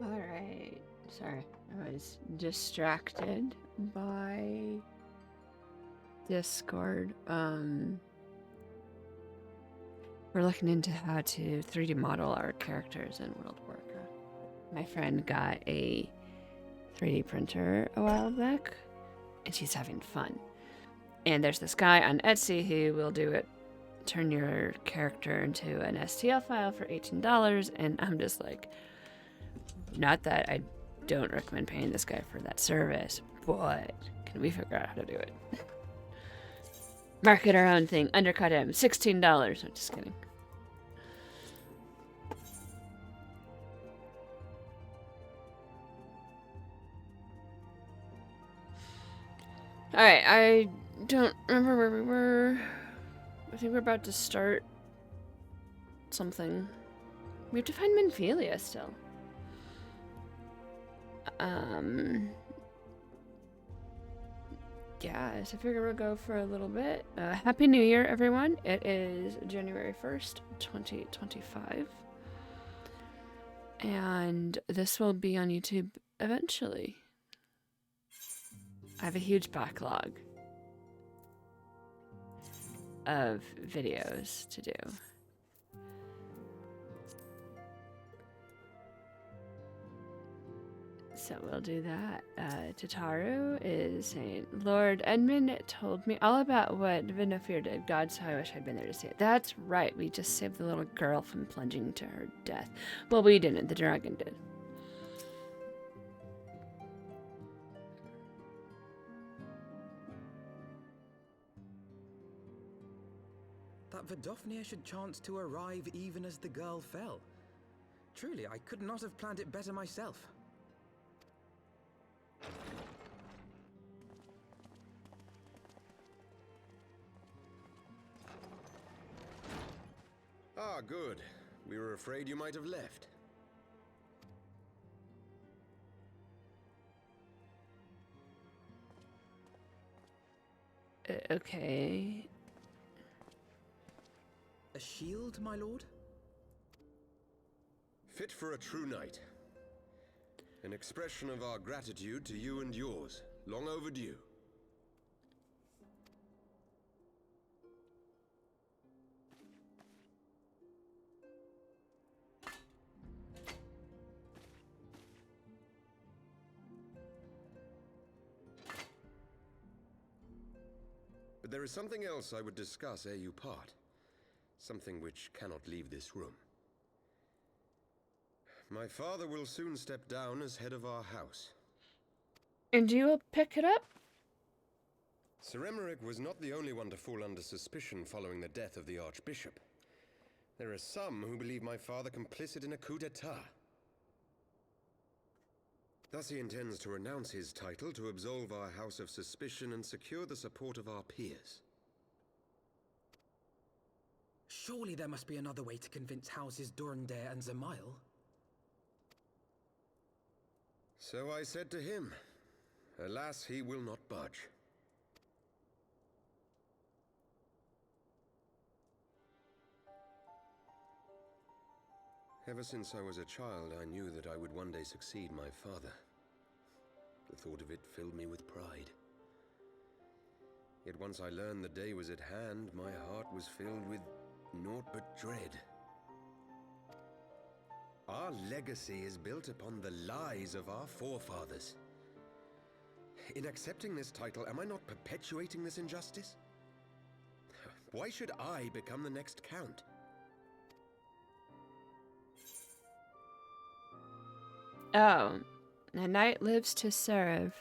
Alright. Sorry, I was distracted by Discord. We're looking into how to 3D model our characters in World of Warcraft. My friend got a 3D printer a while back, and she's having fun. And there's this guy on Etsy who will do it, turn your character into an STL file for $18, and I'm just like, not that I don't recommend paying this guy for that service, but can we figure out how to do it? Market our own thing, undercut him, $16. I'm just kidding. Alright, I don't remember where we were. I think we're about to start something. We have to find Minphilia still. Yeah, so I figure we'll go for a little bit. Happy New Year, everyone. It is January 1st, 2025. And this will be on YouTube eventually. I have a huge backlog of videos to do. So we'll do that. Tataru is saying, Lord Edmund told me all about what Vinofir did. God, so I wish I'd been there to see it. That's right. We just saved the little girl from plunging to her death. Well, we didn't. The dragon did. That Vidofnir should chance to arrive even as the girl fell. Truly, I could not have planned it better myself. Ah, good. We were afraid you might have left. Okay. A shield, my lord? Fit for a true knight. An expression of our gratitude to you and yours. Long overdue. But there is something else I would discuss ere you part. Something which cannot leave this room. My father will soon step down as head of our house. And you will pick it up? Sir Emmerich was not the only one to fall under suspicion following the death of the Archbishop. There are some who believe my father complicit in a coup d'etat. Thus he intends to renounce his title to absolve our house of suspicion and secure the support of our peers. Surely there must be another way to convince houses Durandare and Zemail. So I said to him. Alas, he will not budge. Ever since I was a child, I knew that I would one day succeed my father. The thought of it filled me with pride. Yet once I learned the day was at hand, my heart was filled with naught but dread. Our legacy is built upon the lies of our forefathers. In accepting this title, am I not perpetuating this injustice? Why should I become the next count? Oh, a knight lives to serve.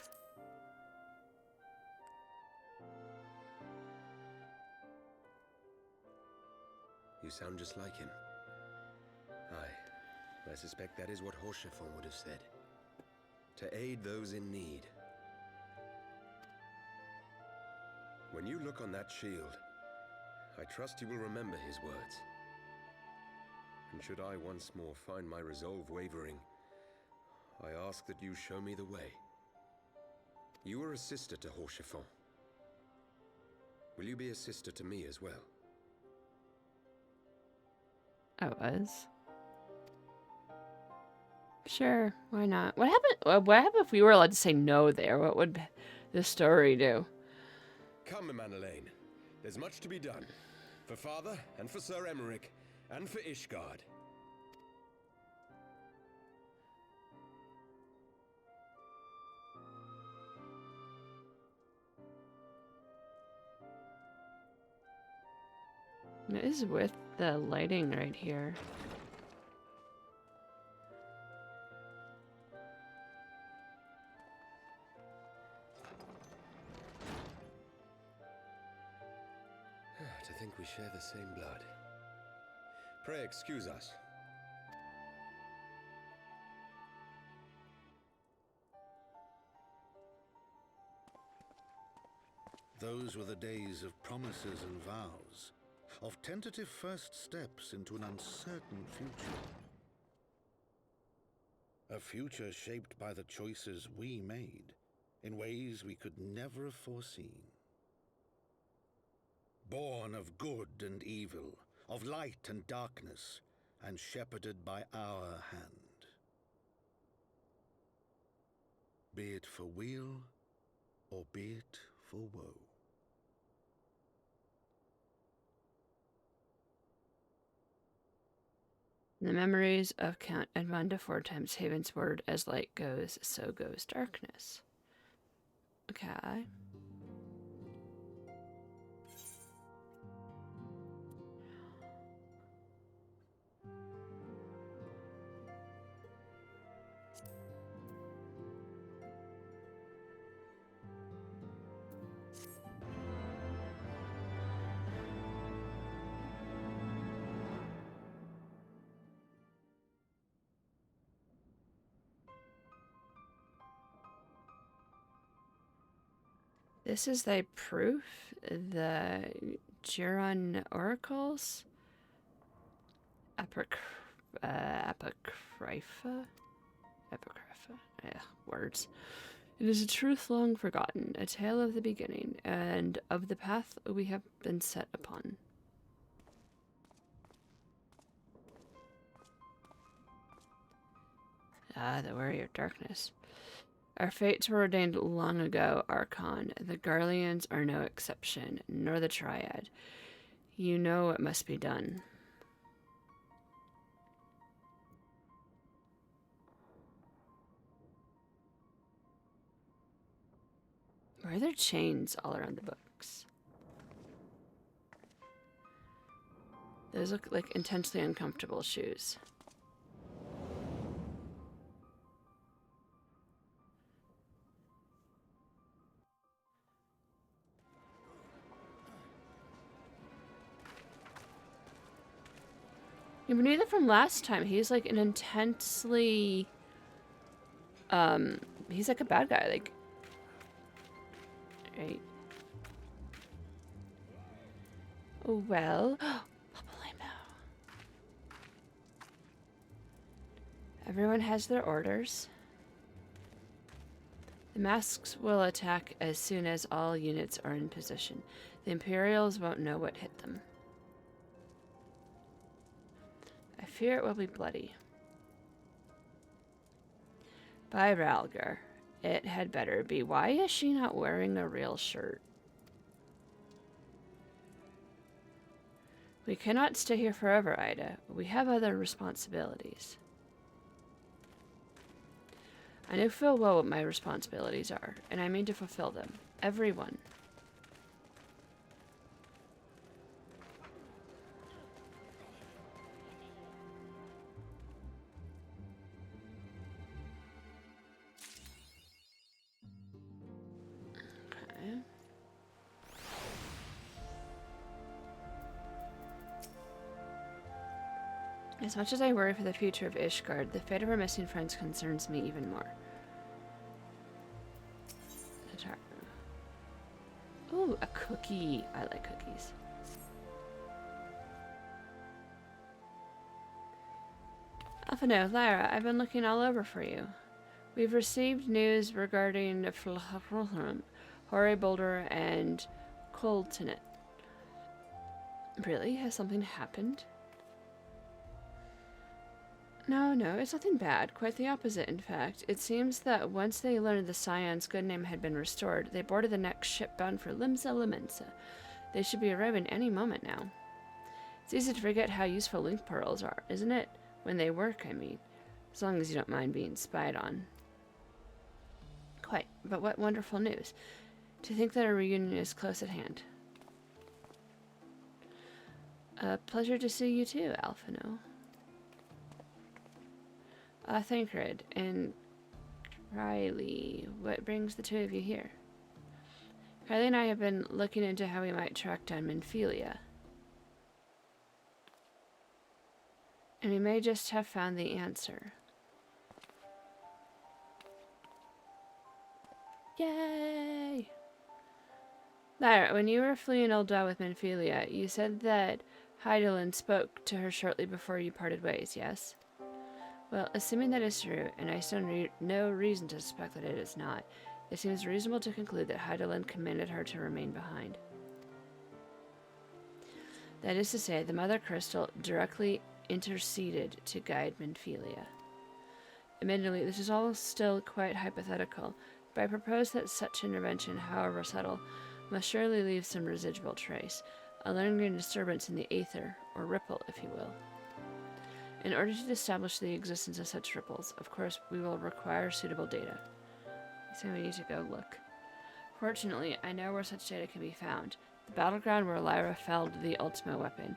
You sound just like him. Aye, I suspect that is what Horschiffon would have said. To aid those in need. When you look on that shield, I trust you will remember his words. And should I once more find my resolve wavering, I ask that you show me the way. You are a sister to Horschiffon. Will you be a sister to me as well? I was. Sure, why not? What happened if we were allowed to say no there? What would the story do? Come, Manelaine. There's much to be done. For Father, and for Sir Emmerich, and for Ishgard. It is with the lighting right here. To think we share the same blood. Pray excuse us. Those were the days of promises and vows, of tentative first steps into an uncertain future. A future shaped by the choices we made, in ways we could never have foreseen. Born of good and evil, of light and darkness, and shepherded by our hand. Be it for weal, or be it for woe. The memories of Count Edmond de Fortem's Haven's word, as light goes, so goes darkness. Okay. This is thy proof, the Giron oracles, apocrypha, yeah, words. It is a truth long forgotten, a tale of the beginning, and of the path we have been set upon. Ah, the warrior of darkness. Our fates were ordained long ago, Archon. The Garleans are no exception, nor the Triad. You know what must be done. Why are there chains all around the books? Those look like intensely uncomfortable shoes. Yeah, we knew that from last time. He's like an intensely, he's like a bad guy, like, right? Oh, well, Papalemon. Everyone has their orders. The masks will attack as soon as all units are in position. The Imperials won't know what hit them. I fear it will be bloody. By Ralgar, it had better be. Why is she not wearing a real shirt? We cannot stay here forever, Ida. We have other responsibilities. I know full well what my responsibilities are, and I mean to fulfill them. Everyone. Okay. As much as I worry for the future of Ishgard, the fate of our missing friends concerns me even more. Ooh, a cookie. I like cookies. Alphino, Lyra, I've been looking all over for you. We've received news regarding Hori Boulder and Coltonet. Really? Has something happened? No, it's nothing bad. Quite the opposite, in fact. It seems that once they learned the Scion's good name had been restored, they boarded the next ship bound for Limsa Limensa. They should be arriving any moment now. It's easy to forget how useful link pearls are, isn't it? When they work, I mean. As long as you don't mind being spied on. Quite. But what wonderful news. To think that a reunion is close at hand. A pleasure to see you too, Alphino. Thancred and Riley, what brings the two of you here? Riley and I have been looking into how we might track down Minfilia. And we may just have found the answer. Yay! Lyra, when you were fleeing Ul'dah with Minfilia, you said that Hydaelyn spoke to her shortly before you parted ways, yes? Well, assuming that is true, and I see no reason to suspect that it is not, it seems reasonable to conclude that Hydaelyn commanded her to remain behind. That is to say, the Mother Crystal directly interceded to guide Minfilia. Admittedly, this is all still quite hypothetical, but I propose that such intervention, however subtle, must surely leave some residual trace, a lingering disturbance in the aether, or ripple, if you will. In order to establish the existence of such ripples, of course, we will require suitable data. So we need to go look. Fortunately, I know where such data can be found. The battleground where Lyra felled the Ultima weapon,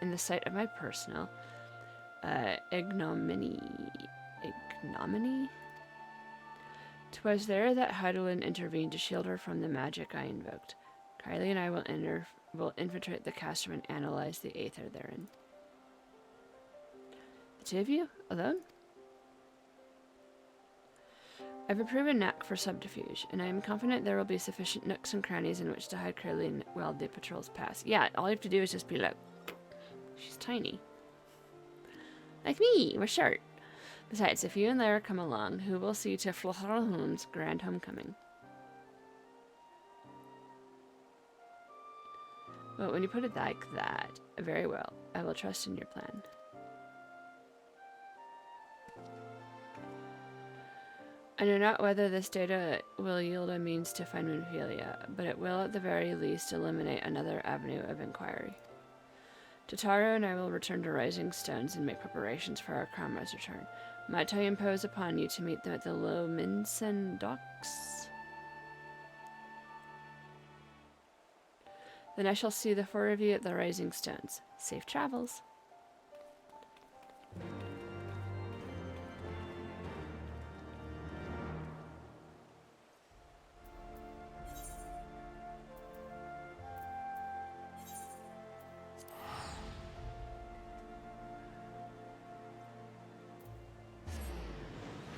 in the site of my personal ignominy. 'Twas there that Hydaelyn intervened to shield her from the magic I invoked. Kylie and I will infiltrate the castrum and analyze the aether therein. The two of you? Alone? I have a proven knack for subterfuge, and I am confident there will be sufficient nooks and crannies in which to hide Caroline while the patrols pass. Yeah, all you have to do is just be like, she's tiny. Like me, we're short. Besides, if you and Lyra come along, who will see to Florahun's grand homecoming? Well, when you put it like that, very well. I will trust in your plan. I know not whether this data will yield a means to find Minfilia, but it will at the very least eliminate another avenue of inquiry. Totaro and I will return to Rising Stones and make preparations for our comrade's return. Might I impose upon you to meet them at the Lominsen docks? Then I shall see the four of you at the Rising Stones. Safe travels.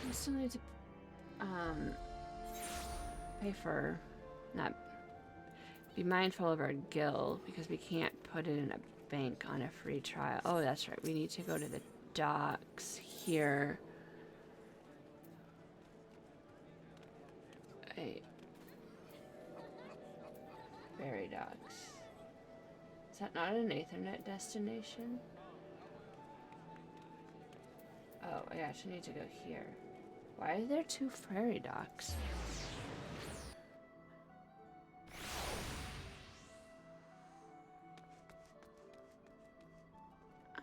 I still need to pay for, not be mindful of our gil, because we can't put it in a bank on a free trial. Oh, that's right. We need to go to the docks here. Ferry docks. Is that not an Ethernet destination? Oh, I actually need to go here. Why are there two ferry docks?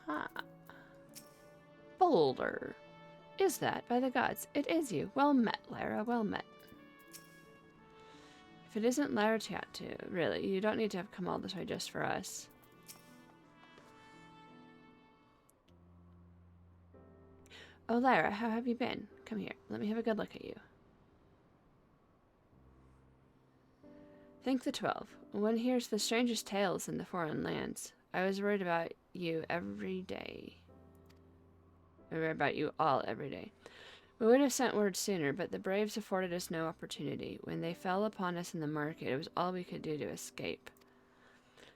Ah. Boulder. Is that, by the gods? It is you. Well met, Lyra. Well met. If it isn't Lyra Tiatu, really, you don't need to have come all this way just for us. Oh, Lyra, how have you been? Come here. Let me have a good look at you. Think the 12. One hears the strangest tales in the foreign lands. I was worried about you every day. I worried about you all every day. We would have sent word sooner, but the braves afforded us no opportunity. When they fell upon us in the market, it was all we could do to escape.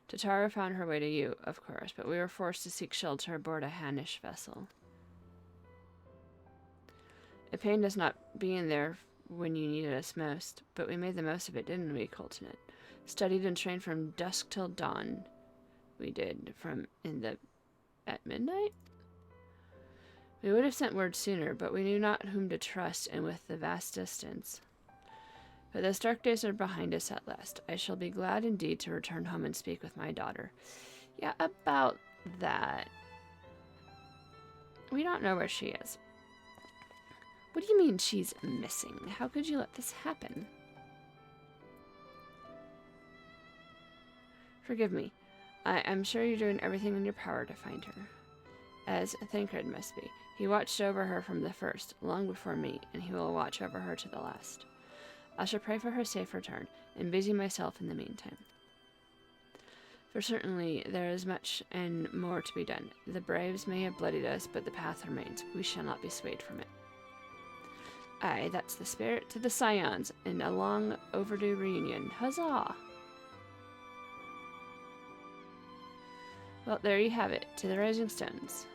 Totaro found her way to you, of course, but we were forced to seek shelter aboard a Hannish vessel. It pained us not being there when you needed us most, but we made the most of it, didn't we, Coltonet? Studied and trained from dusk till dawn. We did, at midnight? We would have sent word sooner, but we knew not whom to trust, and with the vast distance. But those dark days are behind us at last. I shall be glad indeed to return home and speak with my daughter. Yeah, about that. We don't know where she is. What do you mean she's missing? How could you let this happen? Forgive me. I'm sure you're doing everything in your power to find her. As Thancred must be. He watched over her from the first, long before me, and he will watch over her to the last. I shall pray for her safe return, and busy myself in the meantime. For certainly there is much and more to be done. The braves may have bloodied us, but the path remains. We shall not be swayed from it. Aye, that's the spirit. To the Scions, and a long overdue reunion. Huzzah! Well, there you have it. To the Rising Stones.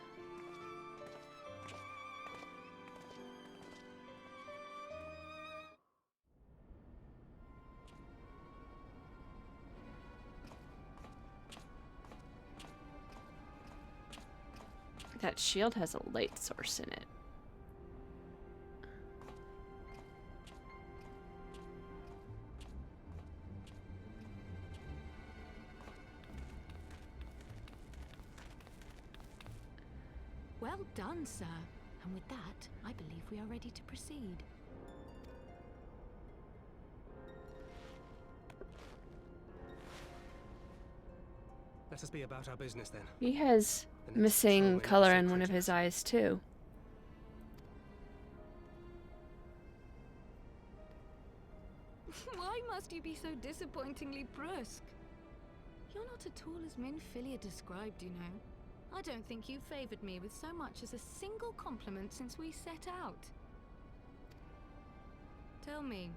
That shield has a light source in it. Well done, sir. And with that, I believe we are ready to proceed. Let us be about our business then. He has missing color in one of his eyes too. Why must you be so disappointingly brusque? You're not at all as Minfilia described, you know. I don't think you favored me with so much as a single compliment since we set out. Tell me,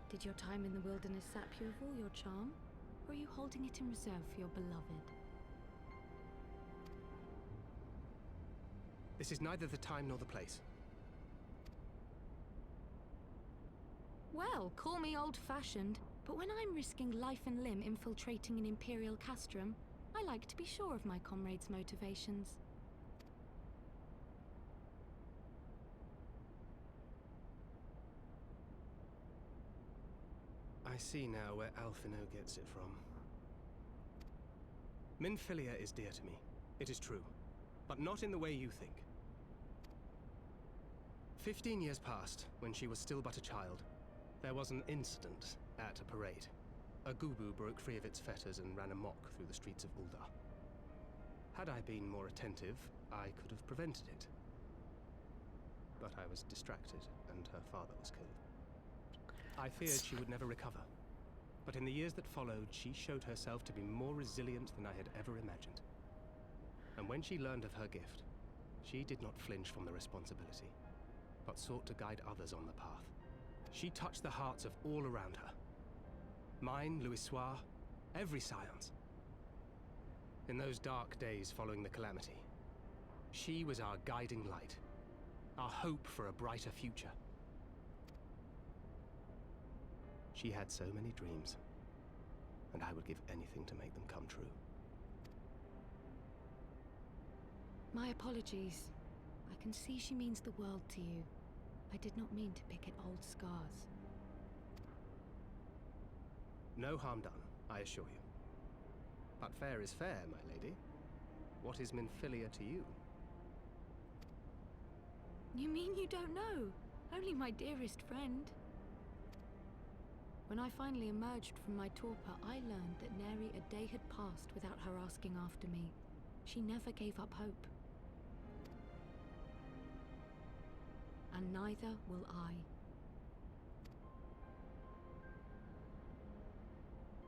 did your time in the wilderness sap you of all your charm? Or are you holding it in reserve for your beloved? This is neither the time nor the place. Well, call me old-fashioned, but when I'm risking life and limb infiltrating an Imperial castrum, I like to be sure of my comrades' motivations. I see now where Alphino gets it from. Minfilia is dear to me. It is true. But not in the way you think. 15 years passed, when she was still but a child. There was an incident at a parade. A Gubu broke free of its fetters and ran amok through the streets of Ul'dah. Had I been more attentive, I could have prevented it. But I was distracted, and her father was killed. I feared she would never recover. But in the years that followed, she showed herself to be more resilient than I had ever imagined. And when she learned of her gift, she did not flinch from the responsibility, but sought to guide others on the path. She touched the hearts of all around her. Mine, Louisoix, every Scion's. In those dark days following the calamity, she was our guiding light, our hope for a brighter future. She had so many dreams, and I would give anything to make them come true. My apologies. I can see she means the world to you. I did not mean to pick at old scars. No harm done, I assure you. But fair is fair, my lady. What is Minfilia to you? You mean you don't know? Only my dearest friend. When I finally emerged from my torpor, I learned that nary a day had passed without her asking after me. She never gave up hope. And neither will I.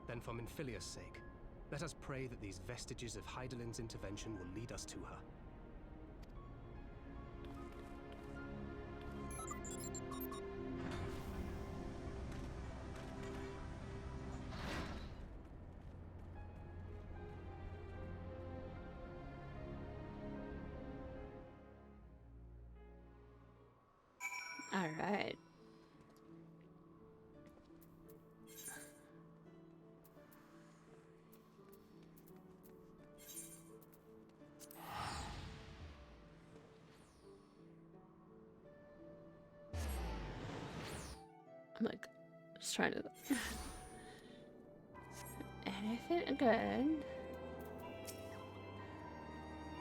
Then for Minfilia's sake, let us pray that these vestiges of Hydaelyn's intervention will lead us to her. All right. I'm like, just trying to... Anything good?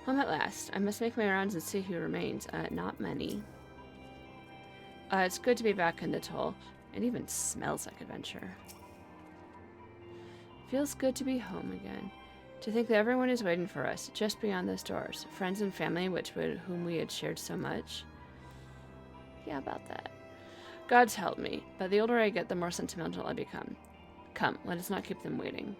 Home at last. I must make my rounds and see who remains. Not many. It's good to be back in the toll. It even smells like adventure. Feels good to be home again. To think that everyone is waiting for us, just beyond those doors. Friends and family, whom we had shared so much. Yeah, about that. God's helped me, but the older I get, the more sentimental I become. Come, let us not keep them waiting.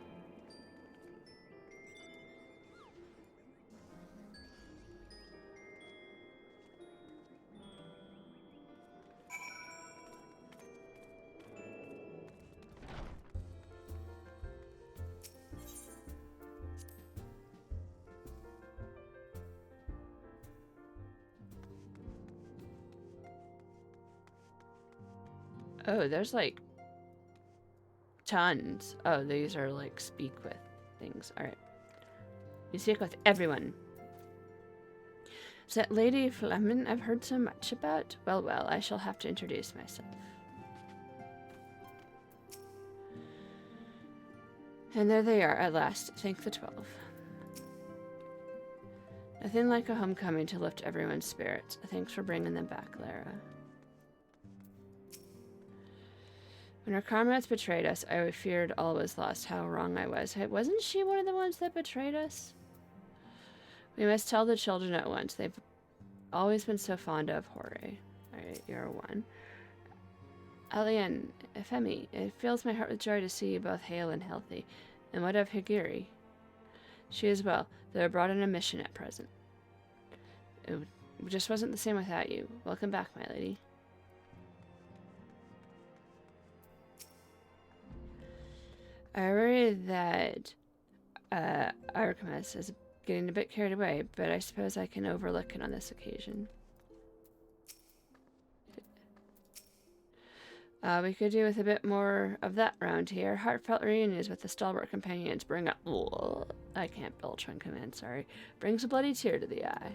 Oh, there's like tons. Oh, these are like speak with things. Alright. You speak with everyone. Is that Lady Flemin I've heard so much about? Well, well, I shall have to introduce myself. And there they are, at last. Thank the 12. Nothing like a homecoming to lift everyone's spirits. Thanks for bringing them back, Lara. When our comrades betrayed us, I feared all was lost. How wrong I was. Wasn't she one of the ones that betrayed us? We must tell the children at once. They've always been so fond of Hore. Alright, you're one. Alian, Femi, it fills my heart with joy to see you both hale and healthy. And what of Higiri? She is well, though abroad on a mission at present. It just wasn't the same without you. Welcome back, my lady. I worry that Archimedes is getting a bit carried away, but I suppose I can overlook it on this occasion. We could do with a bit more of that round here. Heartfelt reunions with the stalwart companions bring up... Oh, I can't belch on command, sorry. Brings a bloody tear to the eye.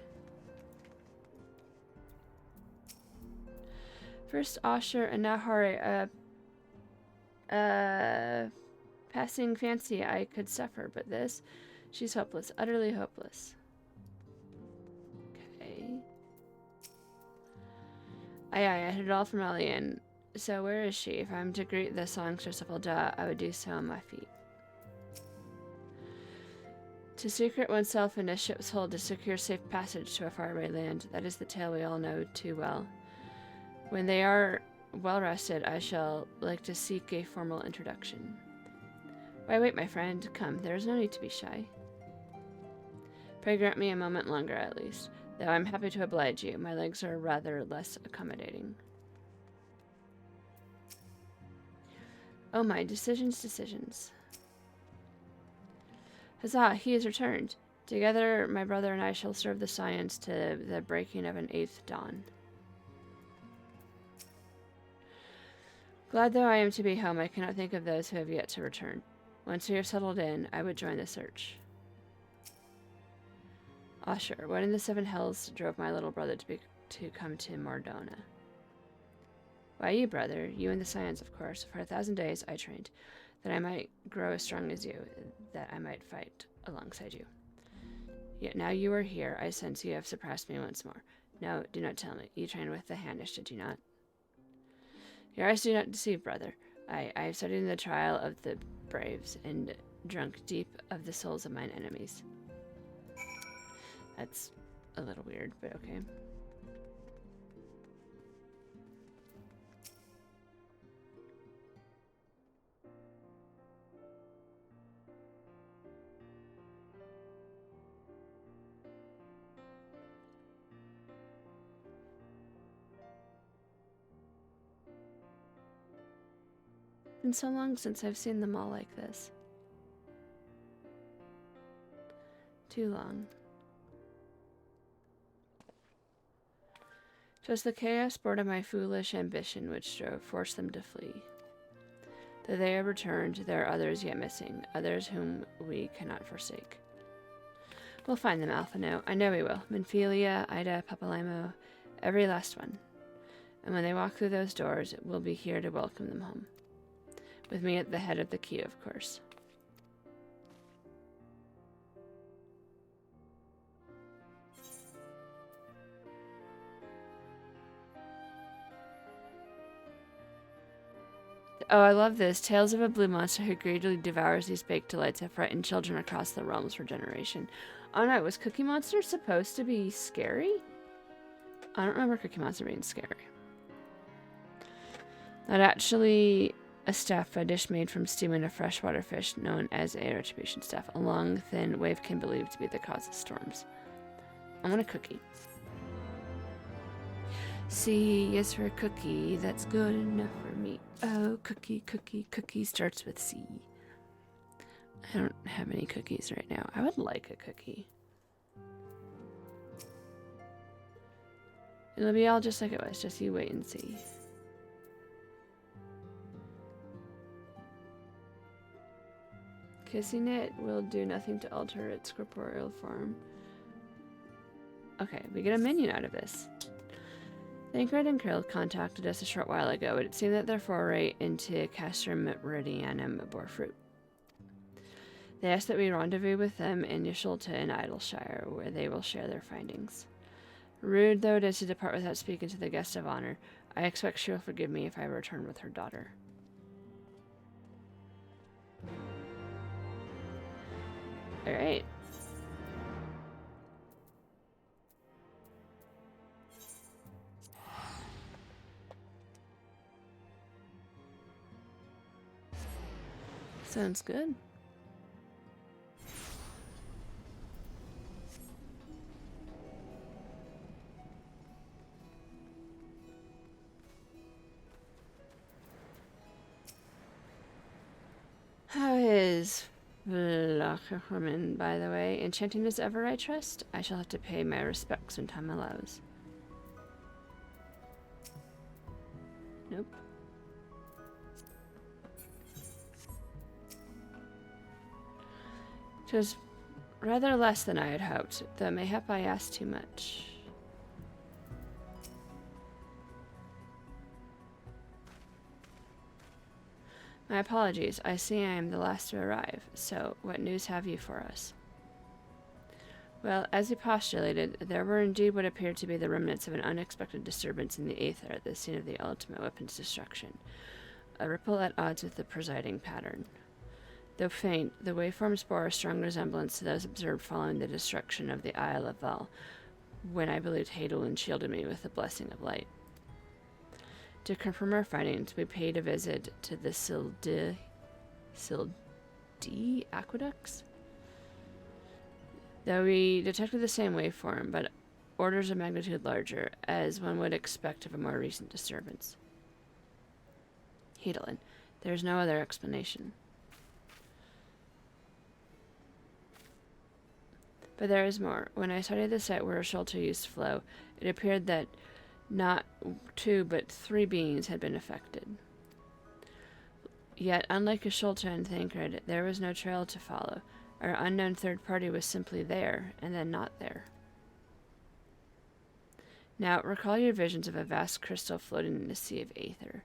First Asher and now Hore, passing fancy I could suffer, but this, she's hopeless, utterly hopeless. Okay. Aye, I had it all from Elian. So where is she? If I'm to greet the songstress of Ul'dah, I would do so on my feet. To secret oneself in a ship's hold to secure safe passage to a faraway land, that is the tale we all know too well. When they are well rested, I shall like to seek a formal introduction. Why wait, my friend? Come, there is no need to be shy. Pray grant me a moment longer, at least, though I'm happy to oblige you. My legs are rather less accommodating. Oh my, decisions. Huzzah, he has returned. Together, my brother and I shall serve the Scions to the breaking of an 8th dawn. Glad though I am to be home, I cannot think of those who have yet to return. Once we are settled in, I would join the search. Asher, what in the 7 hells drove my little brother to come to Mordona? Why, you, brother, you and the Scions, of course. For 1,000 days I trained, that I might grow as strong as you, that I might fight alongside you. Yet now you are here, I sense you have surpassed me once more. No, do not tell me. You trained with the Handish, did you not? Your eyes do not deceive, brother. I have studied in the trial of the braves, and drunk deep of the souls of mine enemies. That's a little weird, but okay. Been so long since I've seen them all like this. Too long. 'Twas the chaos born of my foolish ambition which forced them to flee. Though they have returned, there are others yet missing, others whom we cannot forsake. We'll find them, Alphino. I know we will. Minfilia, Ida, Papalamo, every last one. And when they walk through those doors, we'll be here to welcome them home. With me at the head of the queue, of course. Oh, I love this. Tales of a blue monster who greedily devours these baked delights have frightened children across the realms for generation. Oh no, was Cookie Monster supposed to be scary? I don't remember Cookie Monster being scary. Not actually a staff, a dish made from stewing a freshwater fish known as a retribution staff. A long, thin wavekin believed to be the cause of storms. I want a cookie. C is for cookie, that's good enough for me. Oh, cookie, cookie, cookie starts with C. I don't have any cookies right now. I would like a cookie. It'll be all just like it was, just you wait and see. Kissing it will do nothing to alter its corporeal form. Okay, we get a minion out of this. Ingrid and Krill contacted us a short while ago, but it seemed that their foray into Castrum Meridianum bore fruit. They asked that we rendezvous with them in Yasholta in Idleshire, where they will share their findings. Rude though it is to depart without speaking to the guest of honor, I expect she will forgive me if I return with her daughter. Alright. Sounds good. How is Vlacherman, by the way? Enchanting as ever, I trust? I shall have to pay my respects when time allows. Nope. It was rather less than I had hoped, though mayhap I asked too much. My apologies. I see I am the last to arrive, so what news have you for us? Well, as you postulated, there were indeed what appeared to be the remnants of an unexpected disturbance in the aether at the scene of the ultimate weapon's destruction. A ripple at odds with the presiding pattern. Though faint, the waveforms bore a strong resemblance to those observed following the destruction of the Isle of Val, when I believed Hadolin shielded me with the blessing of light. To confirm our findings, we paid a visit to the Sildi aqueducts. Though we detected the same waveform, but orders of magnitude larger, as one would expect of a more recent disturbance. Hadolin, there is no other explanation. But there is more. When I studied the site where Yasholta used to flow, it appeared that not 2 but 3 beings had been affected. Yet, unlike Yasholta and Thancred, there was no trail to follow. Our unknown third party was simply there, and then not there. Now, recall your visions of a vast crystal floating in a sea of aether.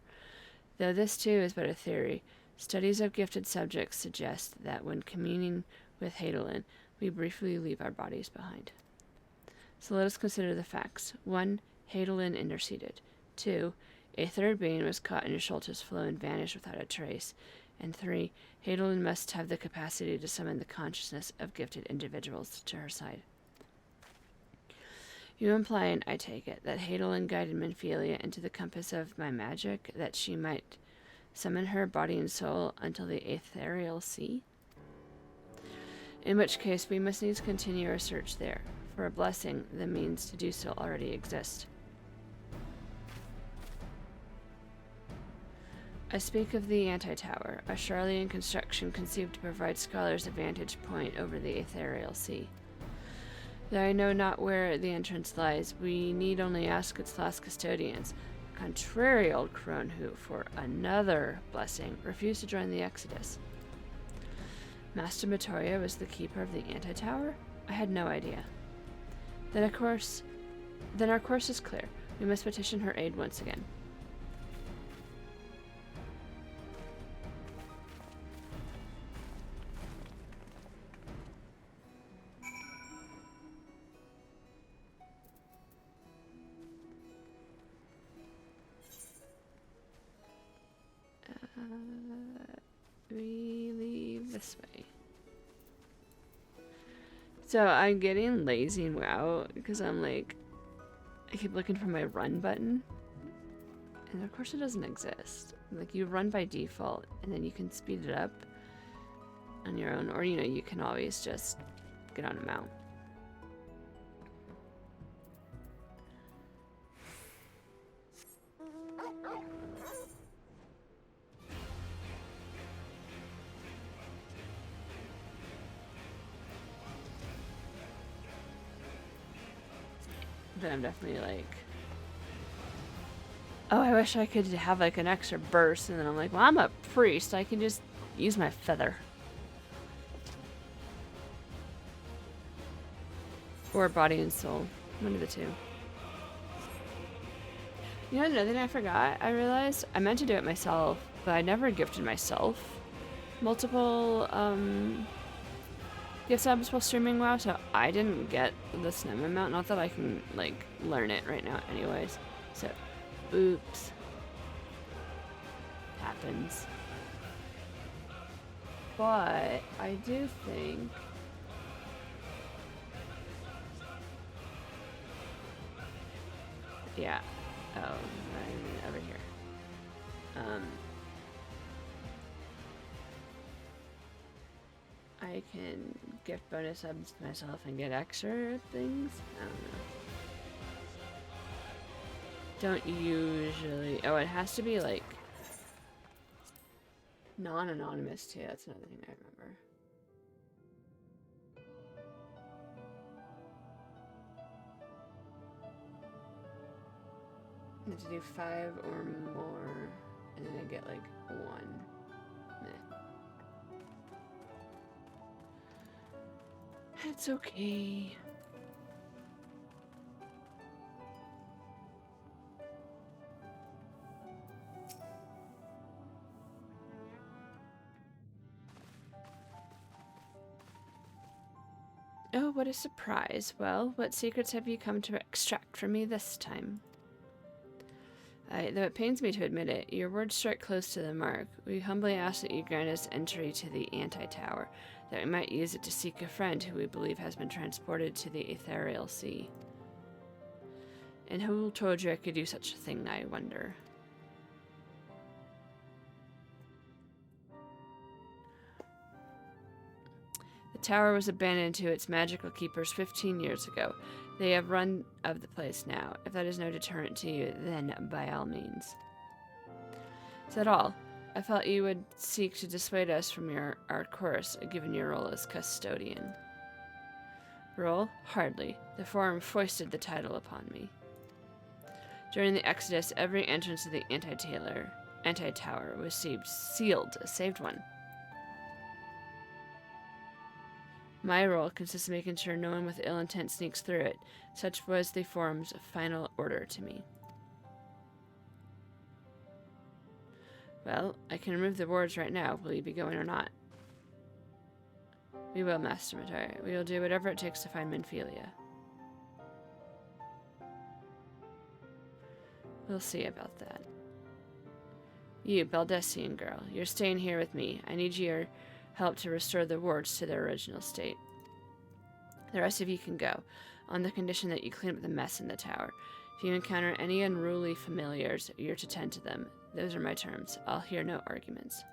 Though this too is but a theory, studies of gifted subjects suggest that when communing with Hadolin, we briefly leave our bodies behind. So let us consider the facts. 1. Hadolin interceded. 2. A third being was caught in Yasholta's flow and vanished without a trace. And 3. Hadolin must have the capacity to summon the consciousness of gifted individuals to her side. You imply, and I take it, that Hadolin guided Minfilia into the compass of my magic, that she might summon her body and soul until the ethereal sea? In which case, we must needs continue our search there. For a blessing, the means to do so already exist. I speak of the Anti-Tower, a Charlian construction conceived to provide scholars a vantage point over the ethereal sea. Though I know not where the entrance lies, we need only ask its last custodians. Contrary old crone who, for another blessing, refused to join the Exodus. Master Matoria was the keeper of the Anti-Tower? I had no idea. Then our course is clear. We must petition her aid once again. We leave this way. So I'm getting lazy in WoW because I'm like, I keep looking for my run button, and of course it doesn't exist. Like, you run by default, and then you can speed it up on your own, or you can always just get on a mount. But I'm definitely like, oh, I wish I could have like an extra burst, and then I'm like, well, I'm a priest, I can just use my feather. Or body and soul, one of the two. You know, another thing I forgot, I realized I meant to do it myself, but I never gifted myself multiple gift subs while streaming WoW, so I didn't get the SNEM amount. Not that I can like learn it right now anyways. So oops. Happens. But I do think yeah. Oh, I'm over here. I can gift bonus subs to myself and get extra things. I don't know. Don't usually. Oh, it has to be like non-anonymous too. That's another thing I remember. I have to do 5 or more, and then I get like 1. Meh. That's okay. Oh, what a surprise. Well, what secrets have you come to extract from me this time? Though it pains me to admit it, your words strike close to the mark. We humbly ask that you grant us entry to the Anti-Tower, that we might use it to seek a friend who we believe has been transported to the Ethereal Sea. And who told you I could do such a thing, I wonder? The tower was abandoned to its magical keepers 15 years ago. They have run of the place now. If that is no deterrent to you, then by all means. Is that all? I felt you would seek to dissuade us from our course, given your role as custodian. Role? Hardly. The Forum foisted the title upon me. During the Exodus, every entrance to the Anti-Tower was sealed, saved one. My role consists of making sure no one with ill intent sneaks through it. Such was the Forum's final order to me. Well, I can remove the wards right now. Will you be going or not? We will, Master Matari. We will do whatever it takes to find Minfilia. We'll see about that. You, Baldessian girl, you're staying here with me. I need your help to restore the wards to their original state. The rest of you can go, on the condition that you clean up the mess in the tower. If you encounter any unruly familiars, you're to tend to them. Those are my terms. I'll hear no arguments.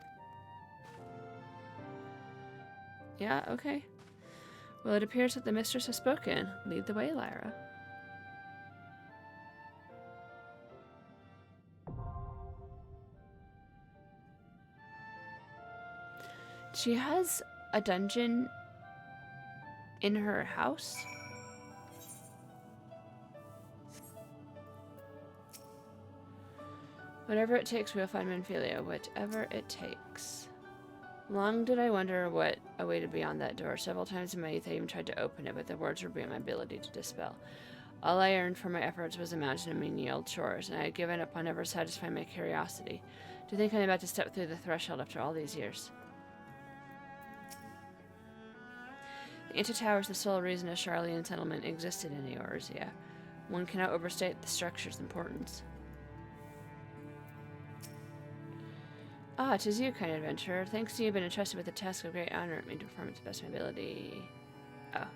Yeah, okay. Well, it appears that the mistress has spoken. Lead the way, Lyra. She has a dungeon in her house. Whatever it takes, we'll find Minfilia. Whatever it takes. Long did I wonder what awaited beyond that door. Several times in my youth I even tried to open it, but the words were beyond my ability to dispel. All I earned for my efforts was imagined menial chores, and I had given up on ever satisfying my curiosity. Do you think I'm about to step through the threshold after all these years? The Inter Tower is the sole reason a Charlian settlement existed in Eorzea. One cannot overstate the structure's importance. Ah, 'tis you, kind adventurer. Thanks to you, I've been entrusted with a task of great honor. It made to perform its best of my ability. Oh.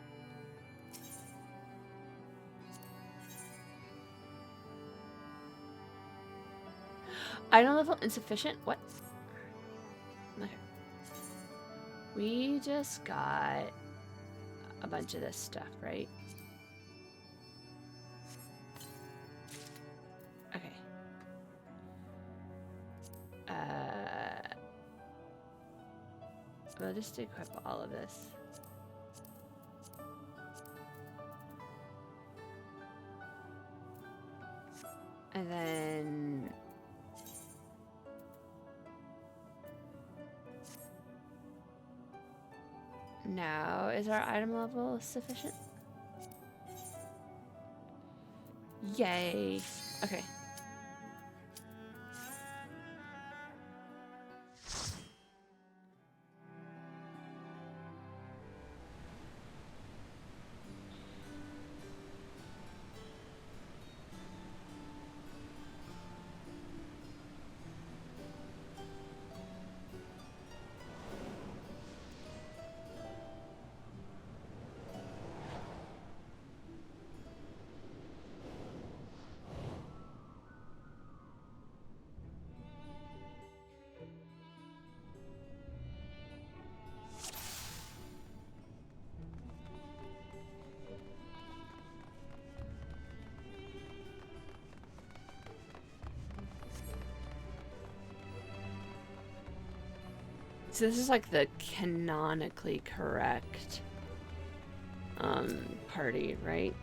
Item level insufficient? What? Okay. We just got a bunch of this stuff, right? Okay. We'll just equip all of this. And then now, is our item level sufficient? Yay. Okay. So this is like the canonically correct party, right?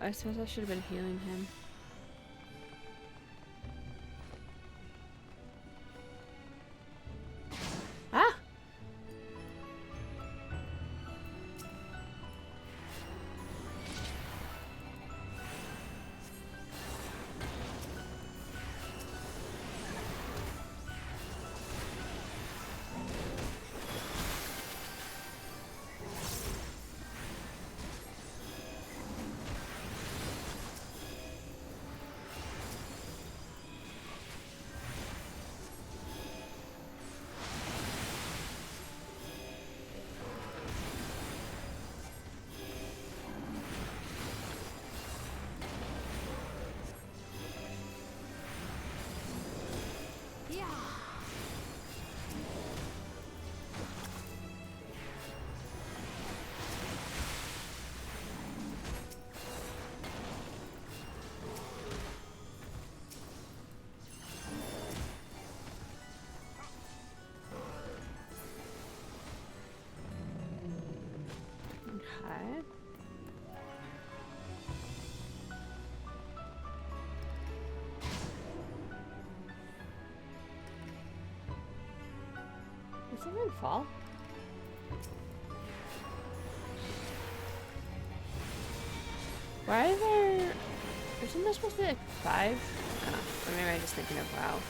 I suppose I should have been healing him. Ah! Okay. Did someone fall? Why are there... Isn't there supposed to be like 5? Or maybe I'm just thinking of WoW.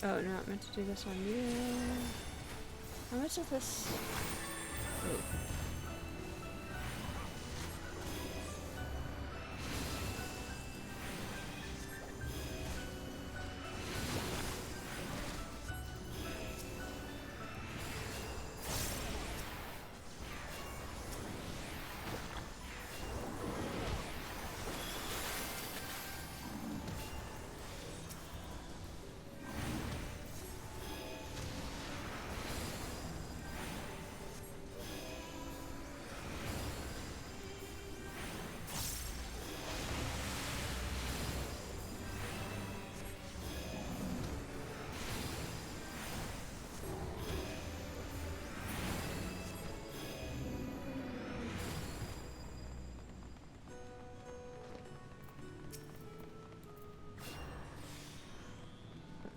Oh, no, I meant to do this on you. How much is this? Ooh.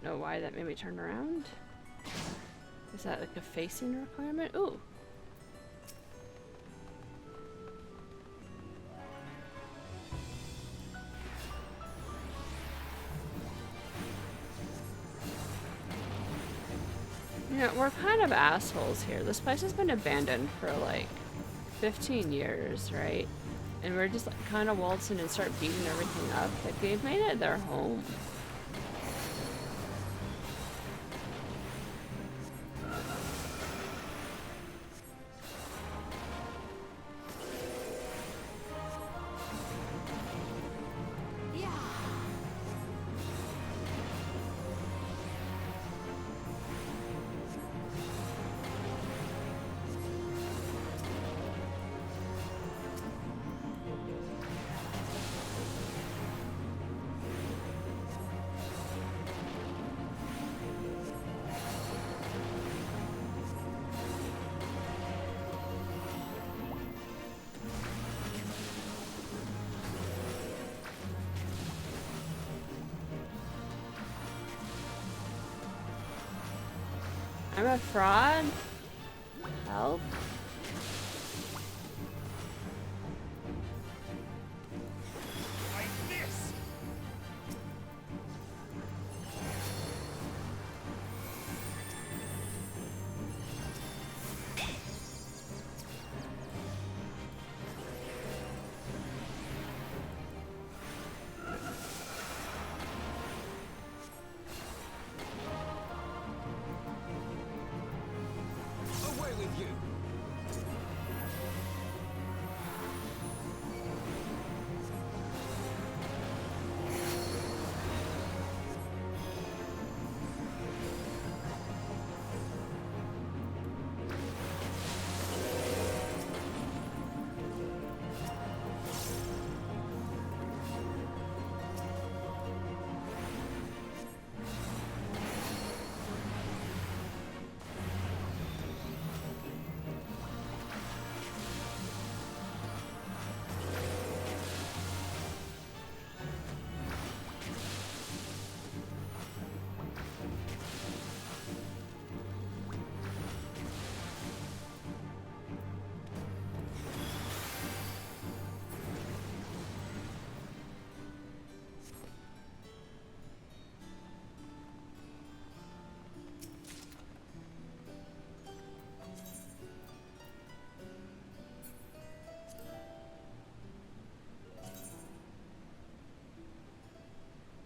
Know why that made me turn around. Is that like a facing requirement? Ooh. Yeah, we're kind of assholes here. This place has been abandoned for like 15 years, right? And we're just like kind of waltzing and start beating everything up. Like they've made it their home. I'm a fraud? Help?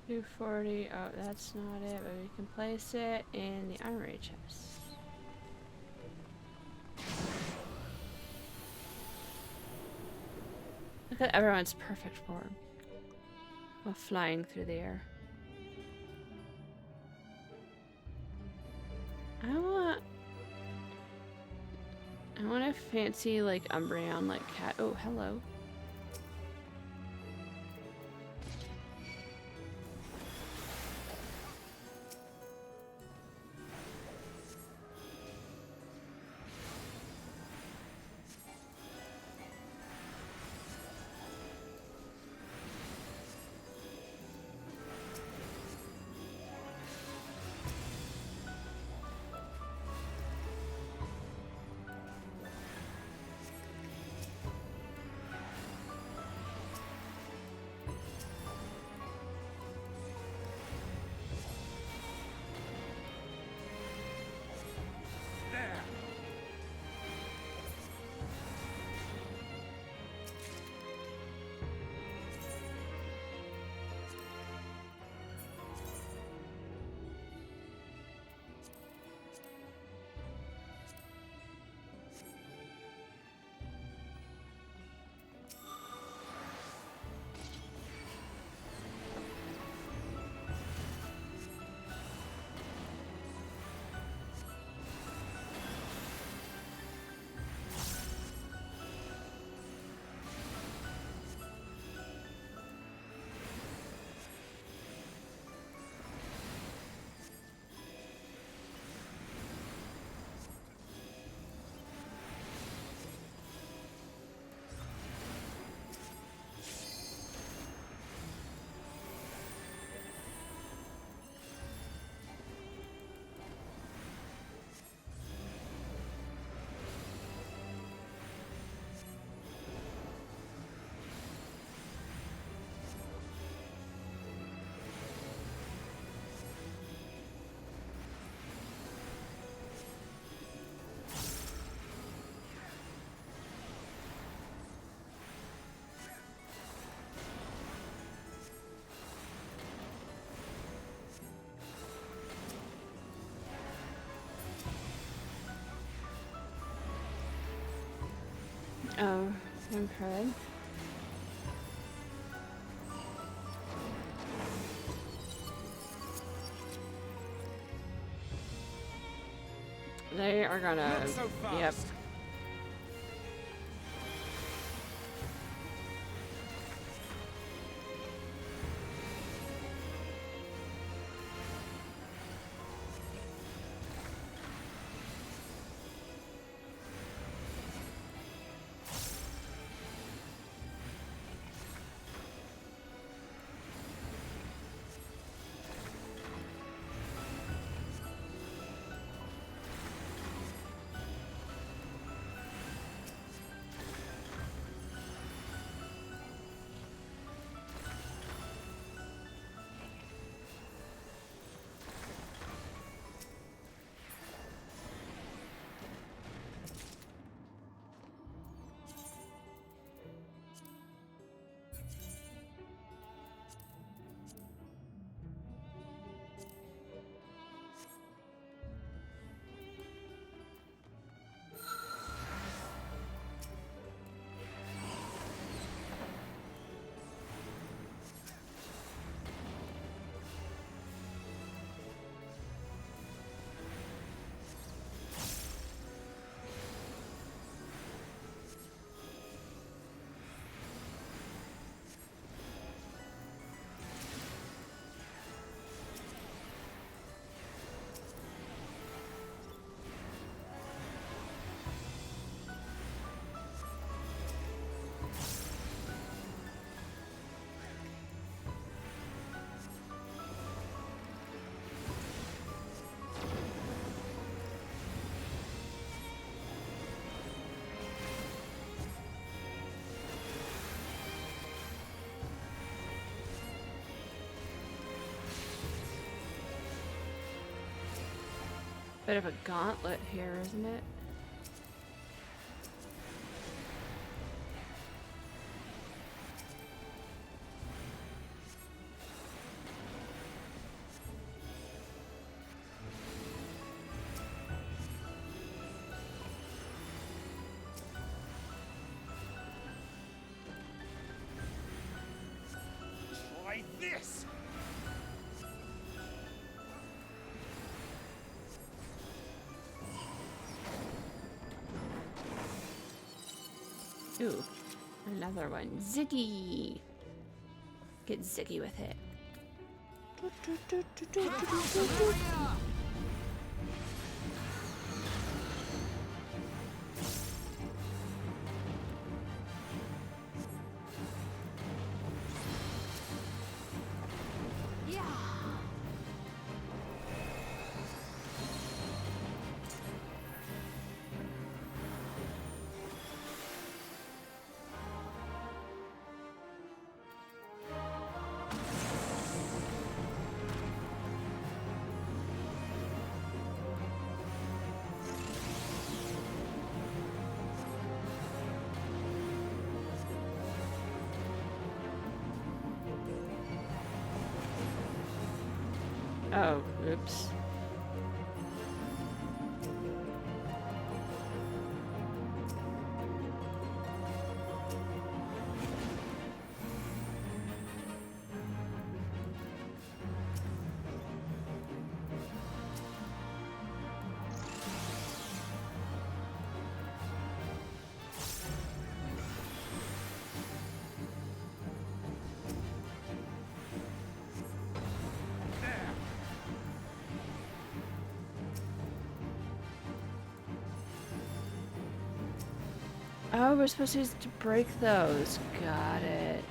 $240. Oh, that's not it, but we can place it in the armory chest. Look at everyone's perfect form while flying through the air. I want a fancy like Umbreon like cat. Oh, hello. Oh, infrared. They are gonna. Not so fast. Yep. Bit of a gauntlet here, isn't it? Try this. Ooh, another one. Ziggy! Get ziggy with it. Oh, oops. Oh, we're supposed to use to break those. Got it.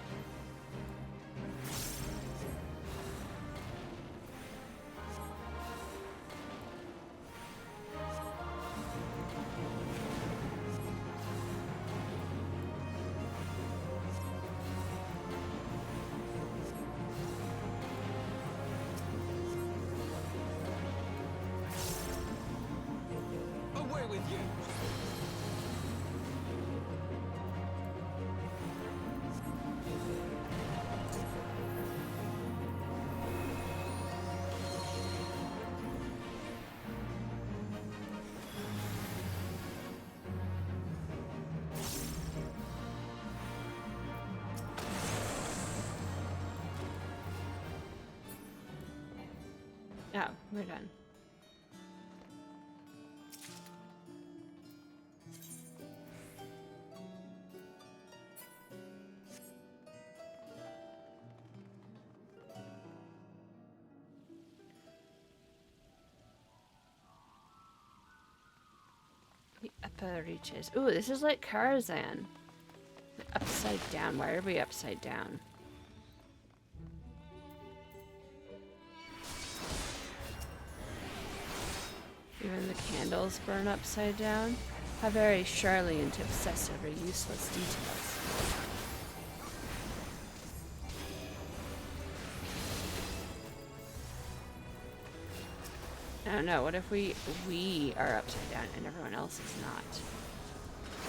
Away with you. Oh, we're done. The upper reaches. Ooh, this is like Karazhan. Upside down. Why are we upside down? Even the candles burn upside down. How very Charlene to obsess over useless details. I don't know, what if we are upside down and everyone else is not?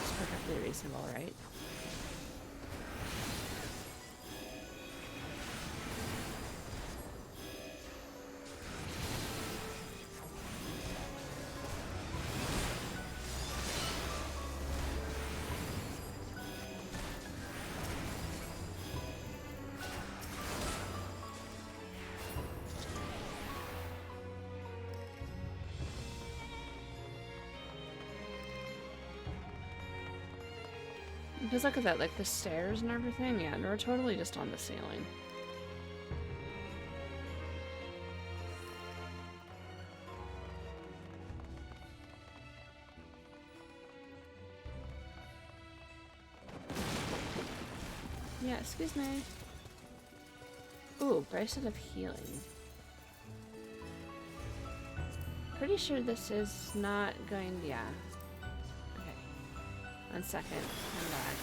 It's perfectly reasonable, right? Because look at that, like the stairs and everything. Yeah, we're totally just on the ceiling. Yeah, excuse me. Ooh, bracelet of healing. Pretty sure this is not going. Yeah. 1 second, come back.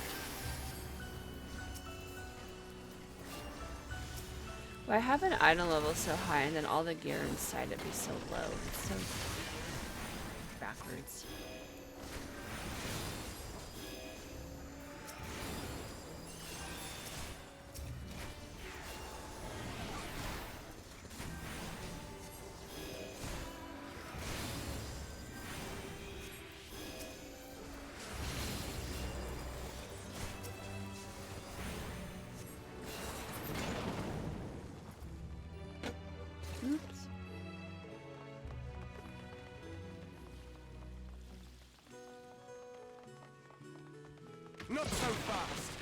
Why have an item level so high and then all the gear inside it be so low? It's so backwards. Not so fast!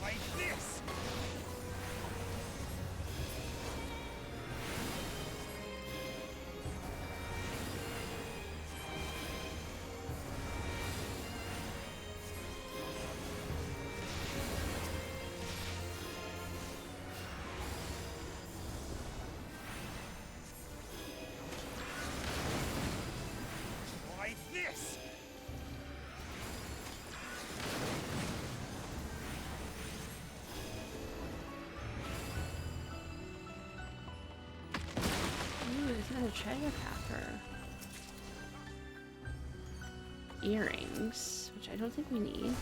Like this! Like this! Ooh, there's another treasure packer. Earrings, which I don't think we need.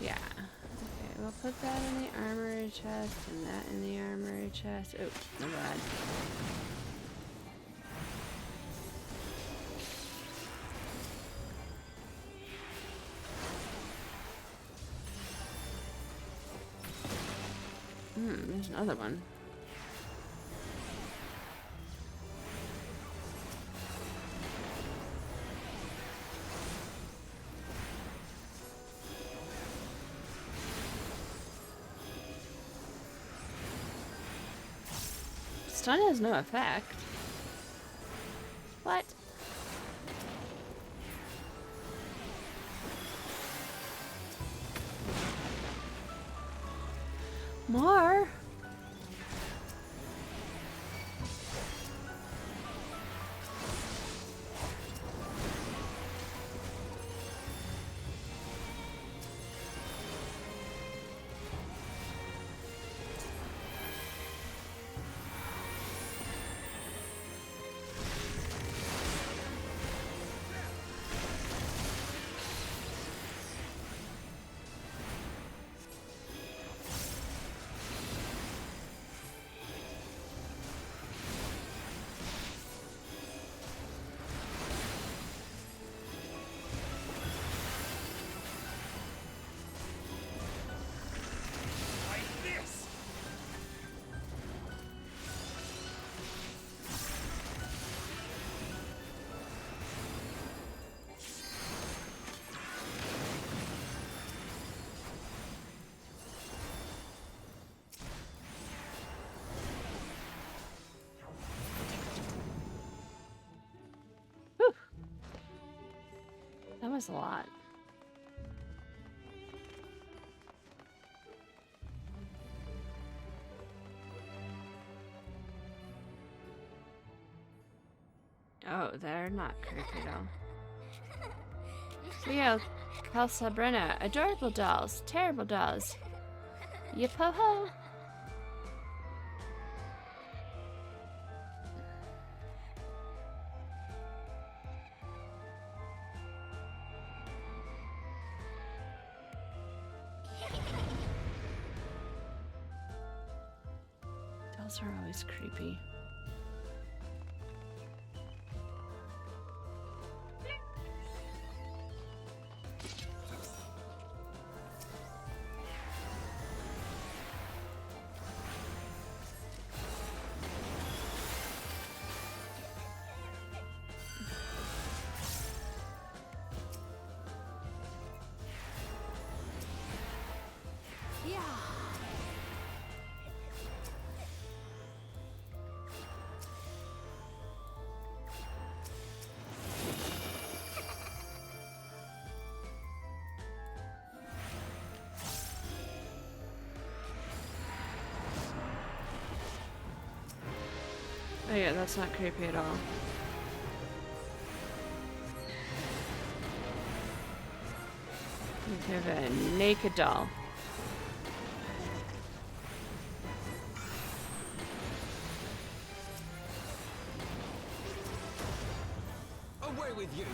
Yeah. Okay, we'll put that in the armory chest and that in the armory chest. Oh, my bad. There's another one. Stun has no effect. What? More? was a lot. Oh, they're not creepy at all. Rio, Calsabrina, adorable dolls, terrible dolls. Yipo-ho! Dolls are always creepy. Oh yeah, that's not creepy at all. We have a naked doll. Away with you!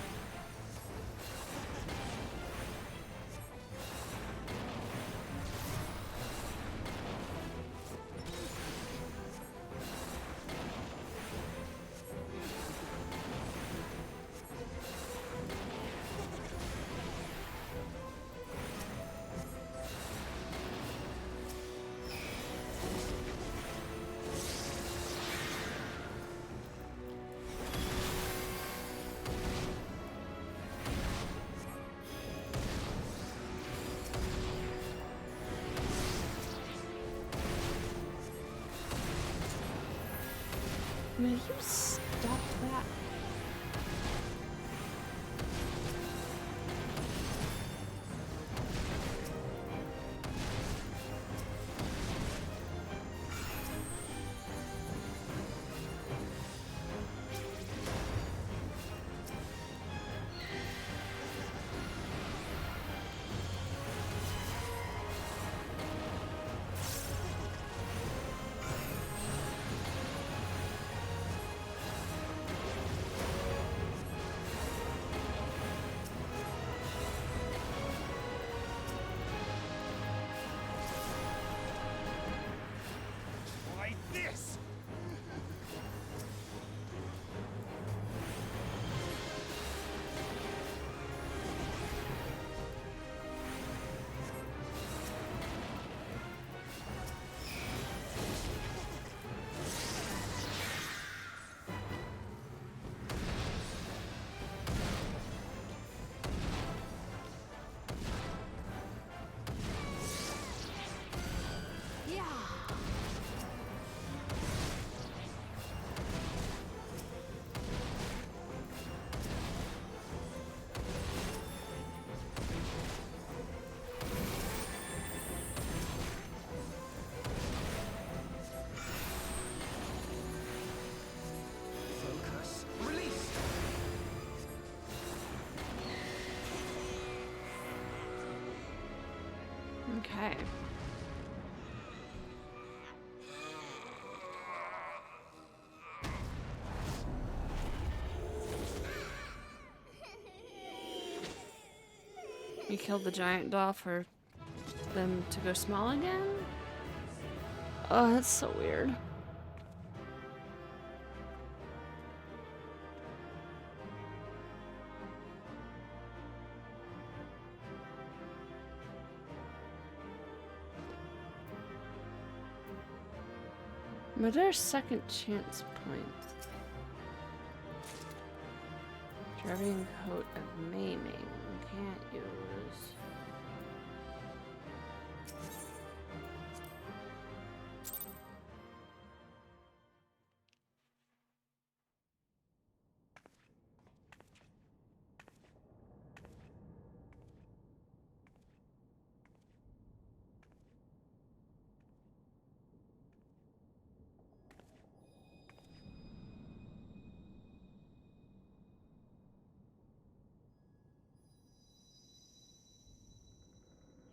Will you stop that? Okay. You killed the giant doll for them to go small again? Oh, that's so weird. But there's second chance points. Driving coat of maiming. Can't use.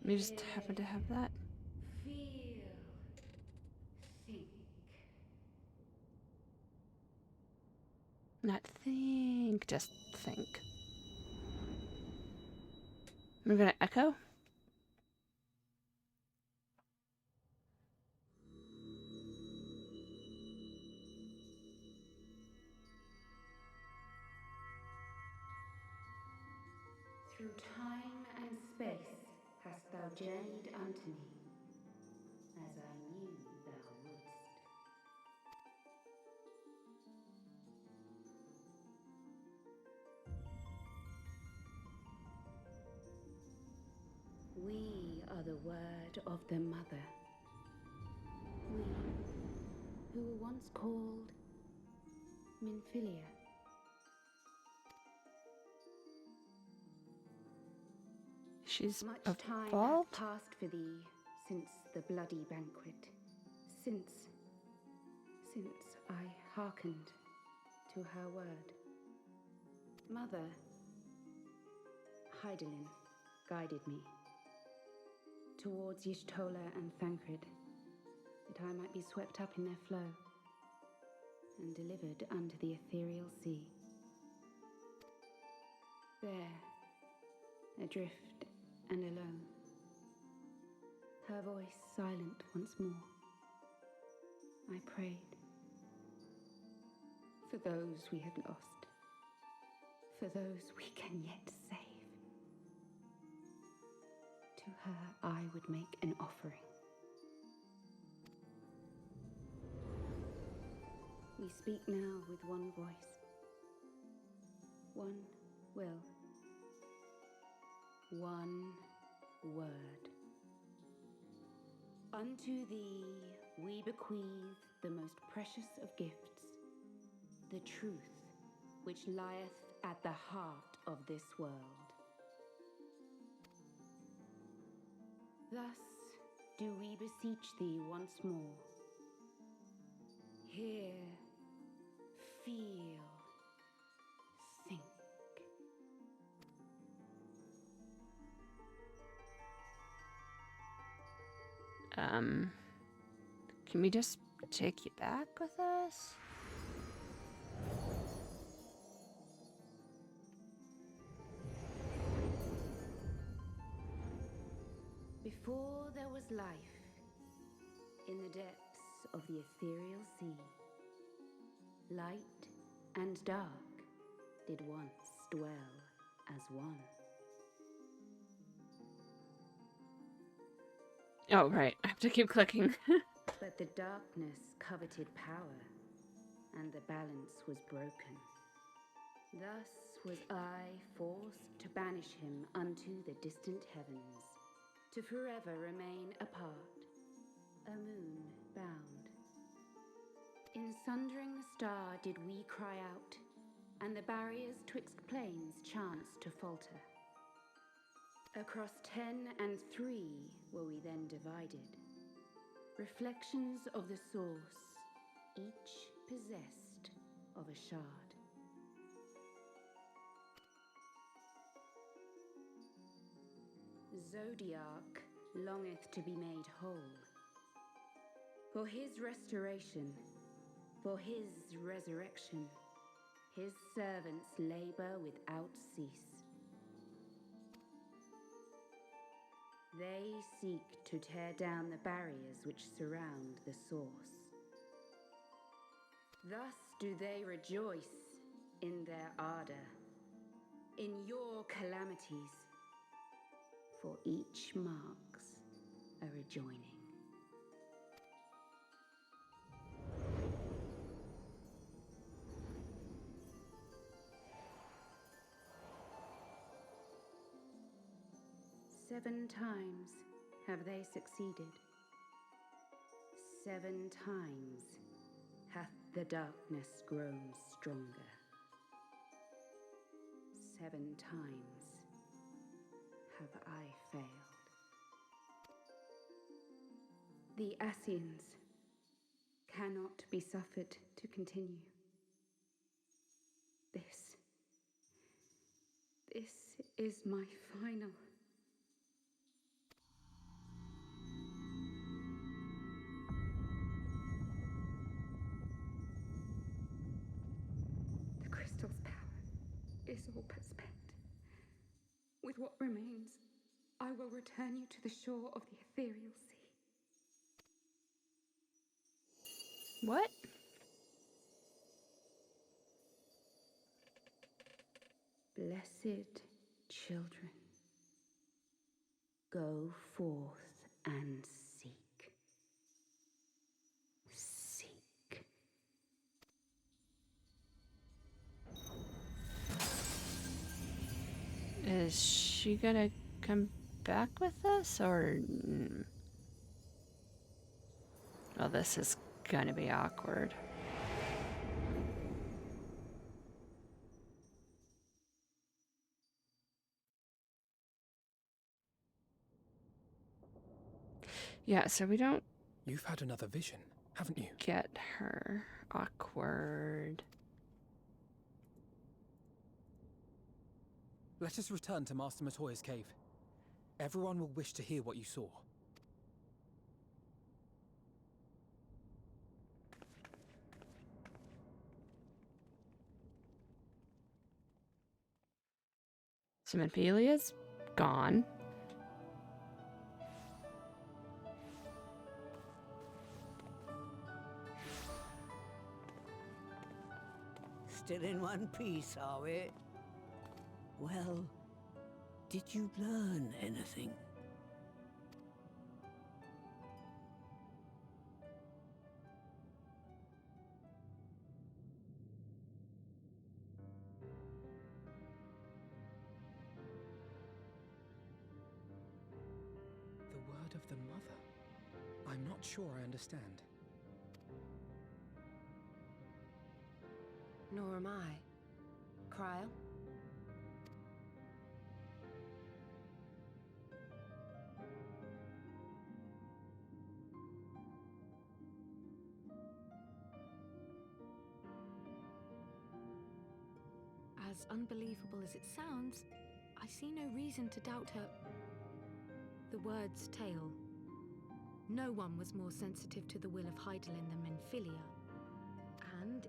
We just happen to have that. Feel. Think. Not think, just think. We're gonna echo. Through time and space hast thou journeyed unto me, as I knew thou wouldst. We are the word of the mother. We, who were once called Minfilia. She's Much evolved. time hath passed for thee since the bloody banquet, since I hearkened to her word. Mother, Hydaelyn guided me towards Y'shtola and Thancred, that I might be swept up in their flow and delivered unto the ethereal sea. There, adrift and alone, her voice silent once more, I prayed for those we had lost, for those we can yet save. To her I would make an offering. We speak now with one voice, one will, one word. Unto thee we bequeath the most precious of gifts, the truth which lieth at the heart of this world. Thus do we beseech thee once more. Hear, feel, think. Can we just take you back with us? Before there was life, in the depths of the ethereal sea, light and dark did once dwell as one. Oh, right. I have to keep clicking. But the darkness coveted power, and the balance was broken. Thus was I forced to banish him unto the distant heavens, to forever remain apart, a moon bound. In sundering the star did we cry out, and the barriers twixt planes chanced to falter. Across 10 and 3 were we then divided, reflections of the source, each possessed of a shard. Zodiac longeth to be made whole. For his restoration, for his resurrection, his servants labor without cease. They seek to tear down the barriers which surround the source. Thus do they rejoice in their ardor, in your calamities, for each marks a rejoining. Seven times have they succeeded. 7 times hath the darkness grown stronger. 7 times have I failed. The Ascians cannot be suffered to continue. This is my final. is all but spent. With what remains, I will return you to the shore of the ethereal sea. What? Blessed children, go forth and seek. Seek. Is she gonna come back with us, or... Well, this is gonna be awkward. Yeah, so we don't You've had another vision, haven't you? get her. Awkward. Let us return to Master Matoya's cave. Everyone will wish to hear what you saw. So Menphelia's gone. Still in one piece, are we? Well, did you learn anything? The word of the mother? I'm not sure I understand. Nor am I. Cryle? As unbelievable as it sounds, I see no reason to doubt her. The word's tale. No one was more sensitive to the will of Hydaelyn than Menphilia. And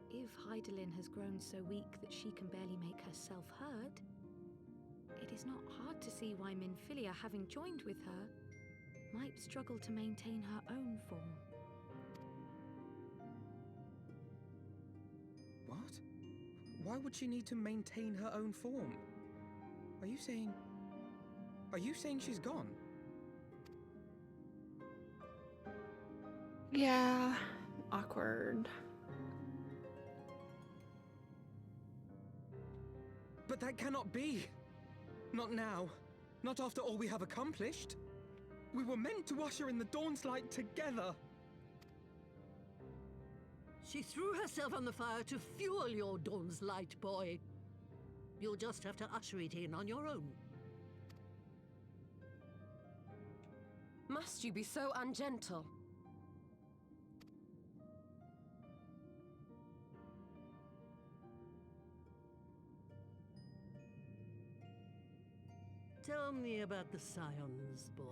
if Hydaelyn has grown so weak that she can barely make herself heard, it is not hard to see why Menphilia, having joined with her, might struggle to maintain her own form. What? Why would she need to maintain her own form? Are you saying she's gone? Yeah, awkward. But that cannot be! Not now. Not after all we have accomplished. We were meant to usher in the dawn's light together. She threw herself on the fire to fuel your dawn's light, boy. You'll just have to usher it in on your own. Must you be so ungentle? Tell me about the Scions, boy.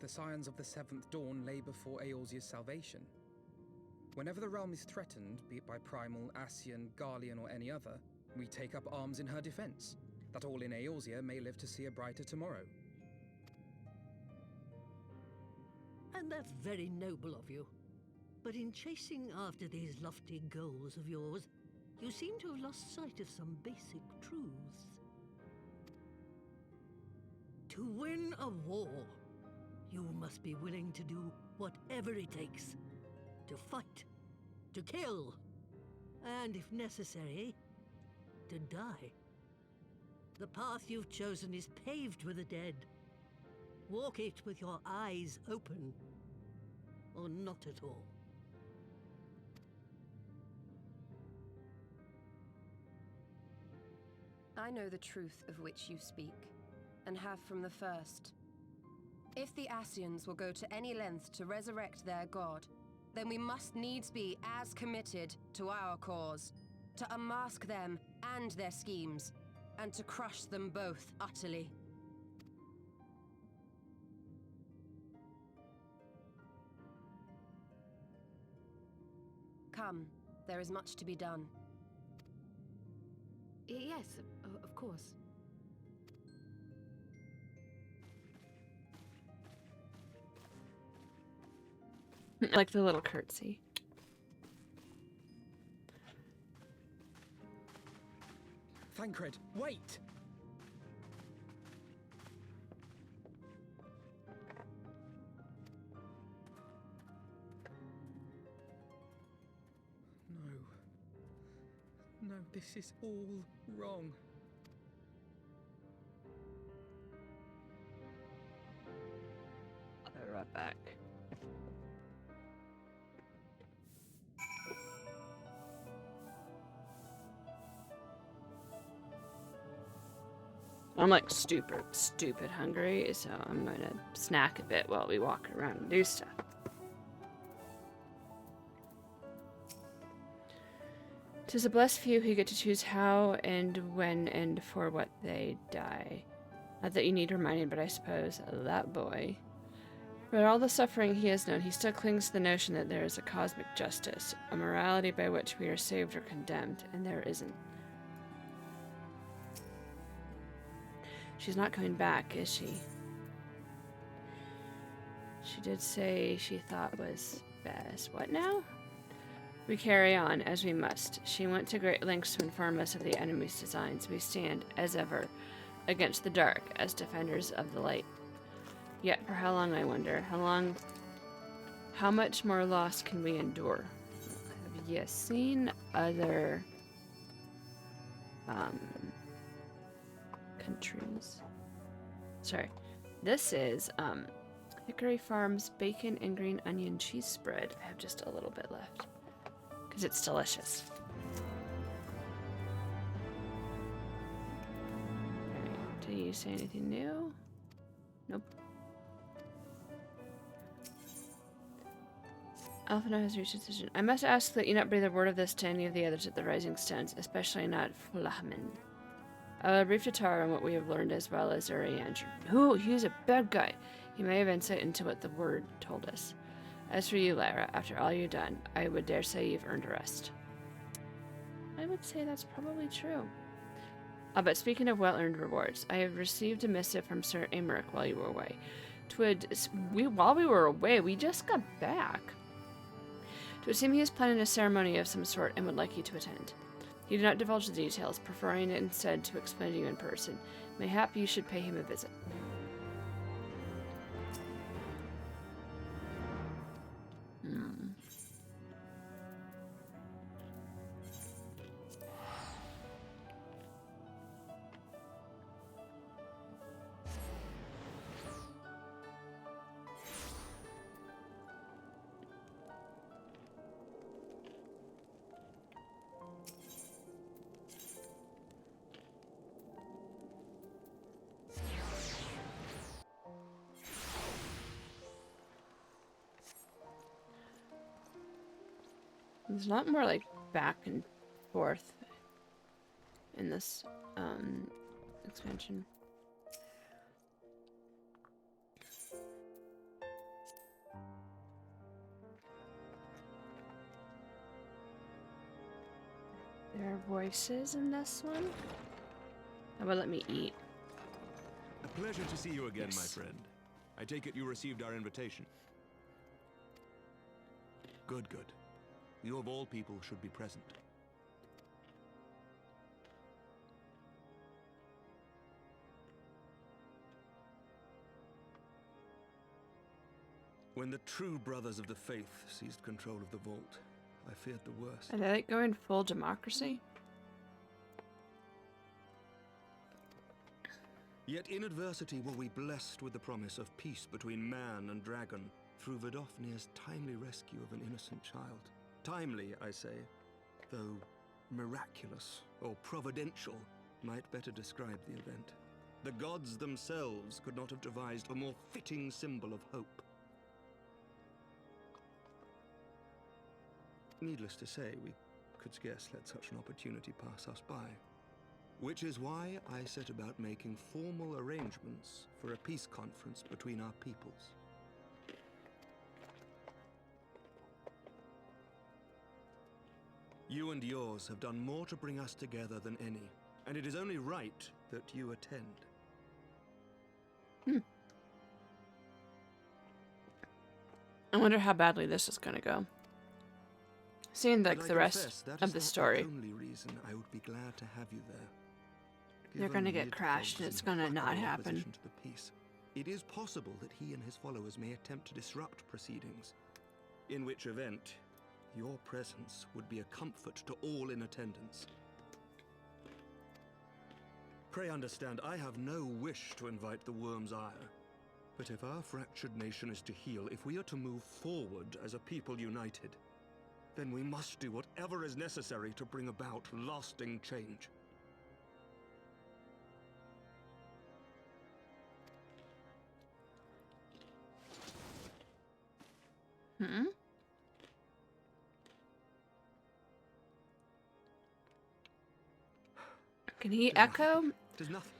The scions of the Seventh Dawn lay before Eorzea's salvation. Whenever the realm is threatened, be it by Primal, Ascian, Garlean, or any other, we take up arms in her defense, that all in Eorzea may live to see a brighter tomorrow. And that's very noble of you. But in chasing after these lofty goals of yours, you seem to have lost sight of some basic truths. To win a war, you must be willing to do whatever it takes. To fight, to kill, and if necessary, to die. The path you've chosen is paved with the dead. Walk it with your eyes open, or not at all. I know the truth of which you speak, and have from the first. If the Ascians will go to any length to resurrect their god, then we must needs be as committed to our cause, to unmask them and their schemes, and to crush them both utterly. Come, there is much to be done. Yes, of course. Like the little curtsy. Thancred, wait! No, this is all wrong. I'll be right back. I'm like stupid hungry, so I'm gonna snack a bit while we walk around and do stuff. "'Tis a blessed few who get to choose how and when and for what they die. Not that you need reminding, but I suppose that boy. For all the suffering he has known, he still clings to the notion that there is a cosmic justice, a morality by which we are saved or condemned, and there isn't. She's not coming back, is she? She did say she thought was best. What now? We carry on, as we must. She went to great lengths to inform us of the enemy's designs. We stand, as ever, against the dark, as defenders of the light. Yet for how long, I wonder? How much more loss can we endure? Have you seen other countries? Sorry. This is Hickory Farms bacon and green onion cheese spread. I have just a little bit left because it's delicious. Alright, do you say anything new? Nope. Alphina has reached a decision. I must ask that you not breathe a word of this to any of the others at the Rising Stones, especially not Flahman. I will brief Tatar on what we have learned as well as Urianger. Oh, he's a bad guy. He may have insight into what the word told us. As for you, Lyra, after all you've done, I would dare say you've earned a rest. I would say that's probably true. But speaking of well-earned rewards, I have received a missive from Sir Amaric while you were away. While we were away, we just got back. It would seem he is planning a ceremony of some sort and would like you to attend. He did not divulge the details, preferring instead to explain to you in person. Mayhap you should pay him a visit. There's a lot more like back and forth in this expansion. There are voices in this one. How about let me eat? A pleasure to see you again, Yes. my friend. I take it you received our invitation. Good, good. You of all people should be present. When the true brothers of the faith seized control of the vault, I feared the worst. Are they like going full democracy? Yet in adversity were we blessed with the promise of peace between man and dragon through Vidofnir's timely rescue of an innocent child. Timely, I say, though miraculous or providential might better describe the event. The gods themselves could not have devised a more fitting symbol of hope. Needless to say, we could scarce let such an opportunity pass us by. Which is why I set about making formal arrangements for a peace conference between our peoples. You and yours have done more to bring us together than any, and it is only right that you attend. I wonder how badly this is gonna go. Seeing like the rest of the story. The only reason I would be glad to have you there. You're gonna get Given crashed and it's gonna not happen. opposition to the peace, it is possible that he and his followers may attempt to disrupt proceedings, in which event your presence would be a comfort to all in attendance. Pray understand, I have no wish to invite the worm's ire. But if our fractured nation is to heal, if we are to move forward as a people united, then we must do whatever is necessary to bring about lasting change. Can he echo? It is nothing.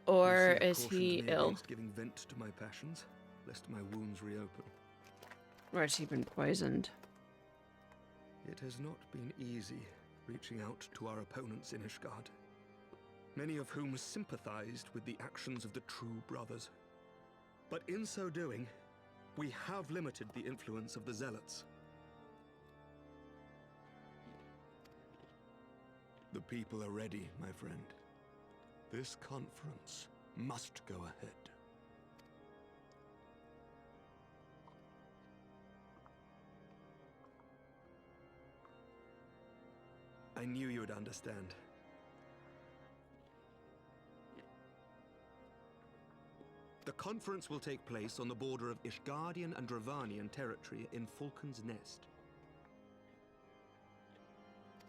Or You is see, he cautioned me ill? against giving vent to my passions, lest my wounds reopen. Or has he been poisoned? It has not been easy reaching out to our opponents in Ishgard, many of whom sympathized with the actions of the true brothers. But in so doing, we have limited the influence of the zealots. The people are ready, my friend. This conference must go ahead. I knew you would understand. The conference will take place on the border of Ishgardian and Dravanian territory in Falcon's Nest.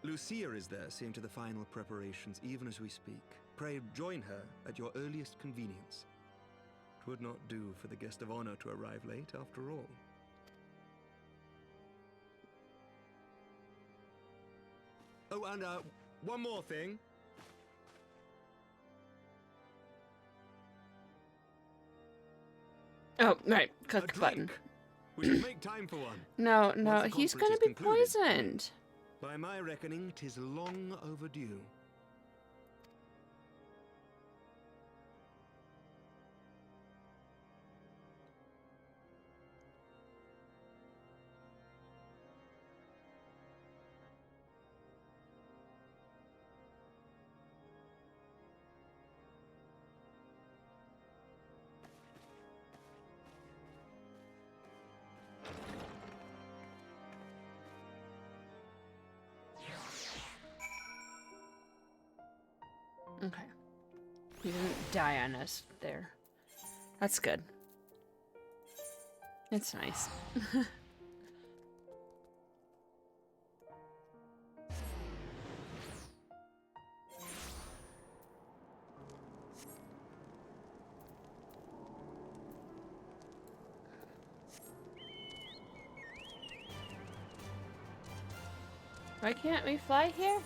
Lucia is there, seeing to the final preparations, even as we speak. Pray join her at your earliest convenience. It would not do for the guest of honor to arrive late, after all. Oh, and one more thing. Oh, right. Click the button. We should make time for one. No, Once no, the he's conference gonna is be concluded. poisoned. By my reckoning, 'tis long overdue. Okay. He didn't die on us there. That's good. It's nice. Why can't we fly here?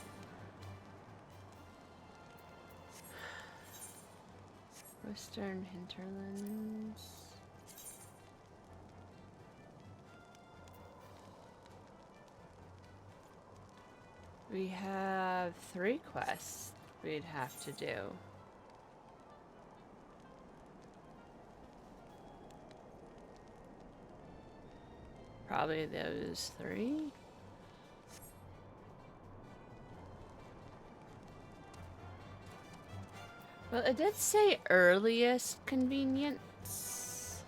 Western hinterlands. We have 3 quests we'd have to do. Probably those 3. Well, it did say earliest convenience.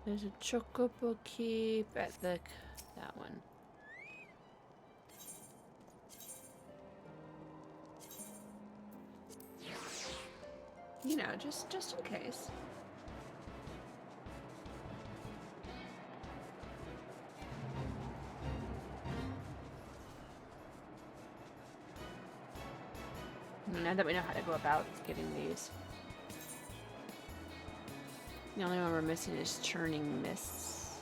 There's a chocobo keep at that one. You know, just in case. Now that we know how to go about getting these. The only one we're missing is churning mists.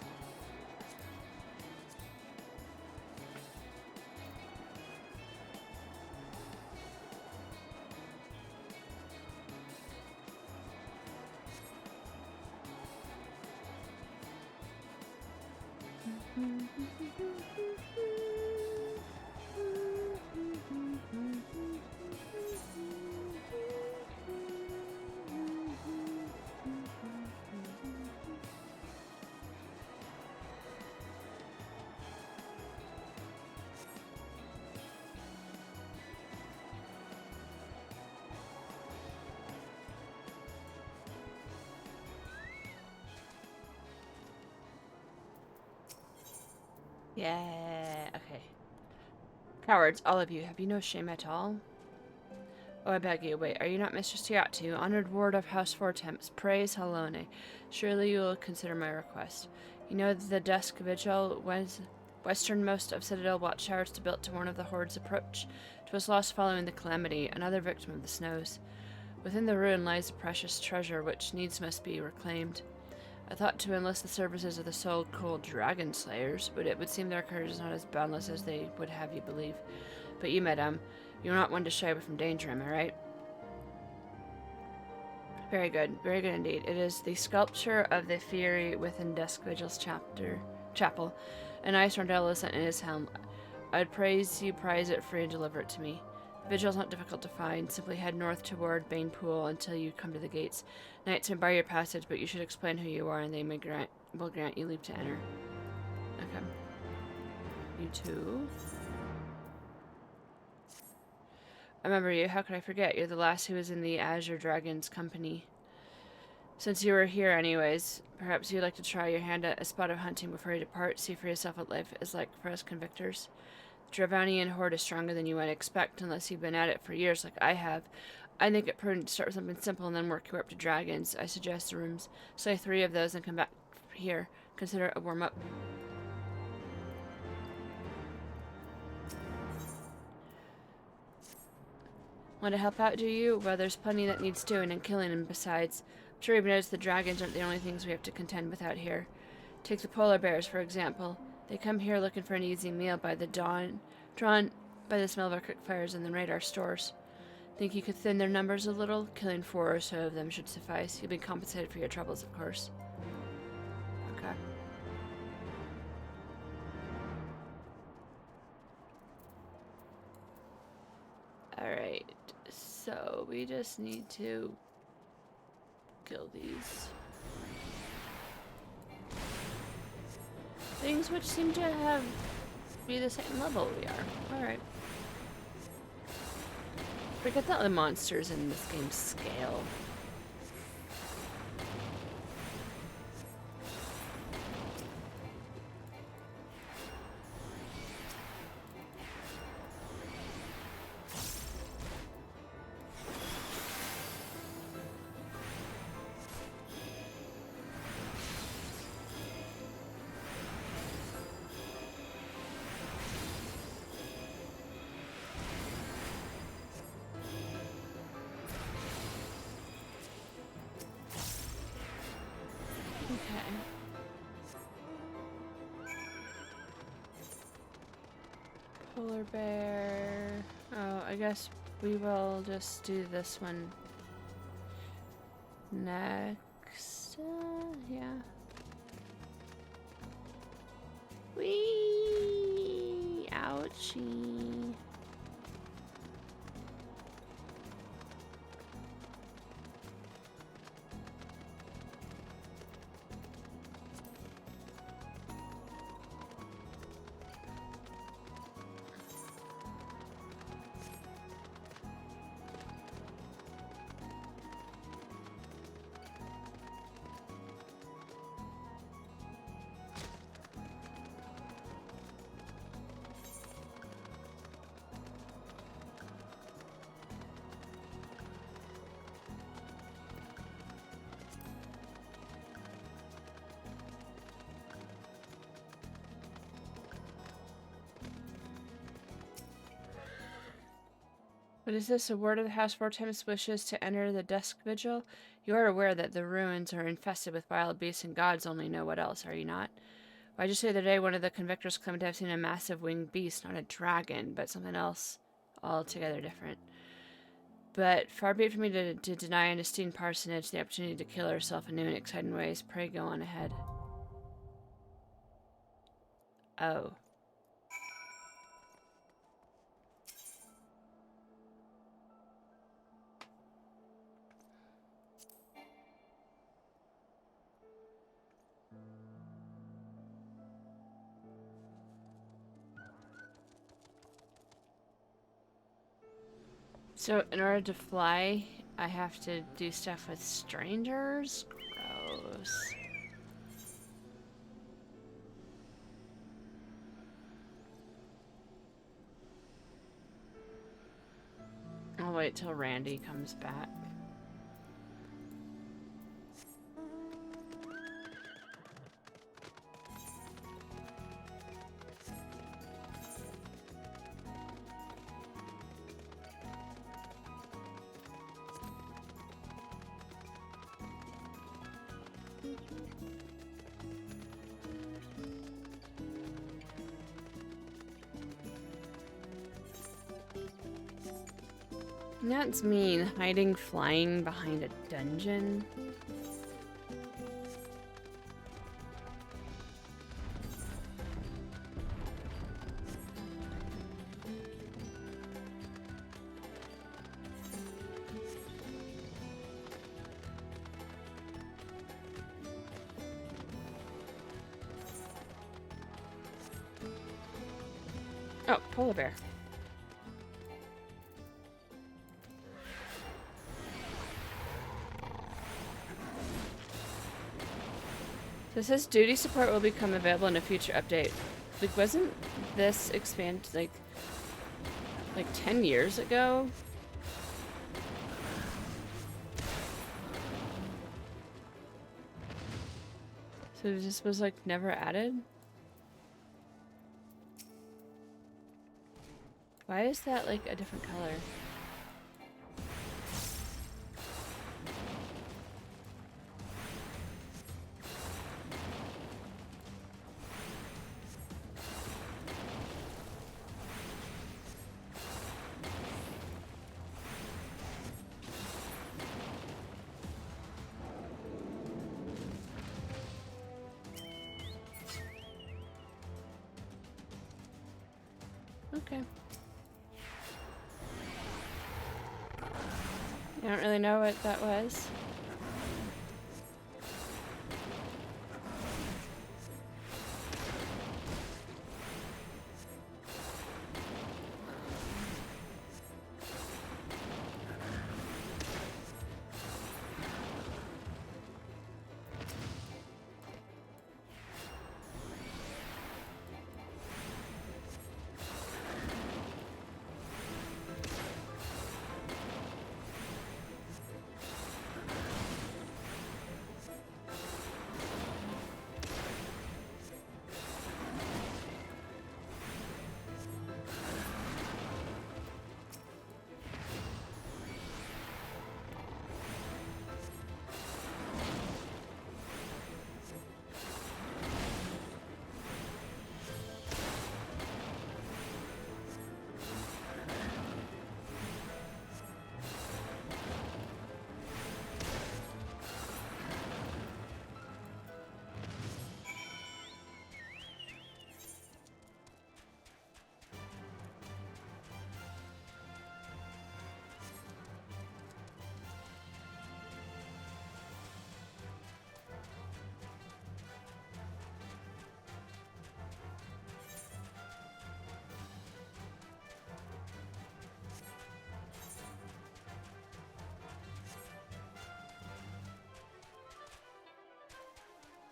Yeah, okay. Cowards, all of you, have you no shame at all? Oh, I beg you, wait, are you not Mistress Tiatu, honored ward of House Four Temps? Praise Halone. Surely you will consider my request. You know the Dusk Vigil was westernmost of Citadel watchtowers to built to warn of the Horde's approach. 'Twas lost following the calamity, another victim of the snows. Within the ruin lies a precious treasure which needs must be reclaimed. I thought to enlist the services of the so-called dragon slayers, but it would seem their courage is not as boundless as they would have you believe. But you, madame, you're not one to shy away from danger, am I right? Very good indeed. It is the sculpture of the Fury within Dusk Vigil's chapel. An ice rondel is sent in his helm. I'd praise you prize it free and deliver it to me. Vigil's not difficult to find. Simply head north toward Bane Pool until you come to the gates. Knights may bar your passage, but you should explain who you are, and they will grant you leave to enter. Okay. You too. I remember you. How could I forget? You're the last who was in the Azure Dragon's company. Since you were here anyways, perhaps you'd like to try your hand at a spot of hunting before you depart. See for yourself what life is like for us convictors. The Dravanian horde is stronger than you might expect, unless you've been at it for years like I have. I think it prudent to start with something simple and then work your way up to dragons. I suggest the rooms. Slay 3 of those and come back here. Consider it a warm-up. Want to help out, do you? Well, there's plenty that needs doing and killing, and besides, I'm sure you've noticed the dragons aren't the only things we have to contend with out here. Take the polar bears, for example. They come here looking for an easy meal by the dawn, drawn by the smell of our cooked fires and then raid our stores. Think you could thin their numbers a little? Killing 4 or so of them should suffice. You'll be compensated for your troubles, of course. Okay. Alright, so we just need to kill these things which seem to be the same level we are. Alright. Forget that the monsters in this game scale. Polar bear. Oh, I guess we will just do this one next. Yeah. Whee! Ouchie. What is this? A word of the House Four Temps wishes to enter the Dusk Vigil? You are aware that the ruins are infested with wild beasts and gods only know what else, are you not? Why, just the other day, one of the convictors claimed to have seen a massive winged beast, not a dragon, but something else altogether different. But far be it from me to deny an esteemed parsonage the opportunity to kill herself in new and exciting ways. Pray go on ahead. Oh. So in order to fly, I have to do stuff with strangers? Gross. I'll wait till Randy comes back. That's mean, hiding flying behind a dungeon. Oh, polar bear. So it says duty support will become available in a future update. Like, wasn't this expanded like 10 years ago? So this was like never added? Why is that like a different color? Okay. I don't really know what that was.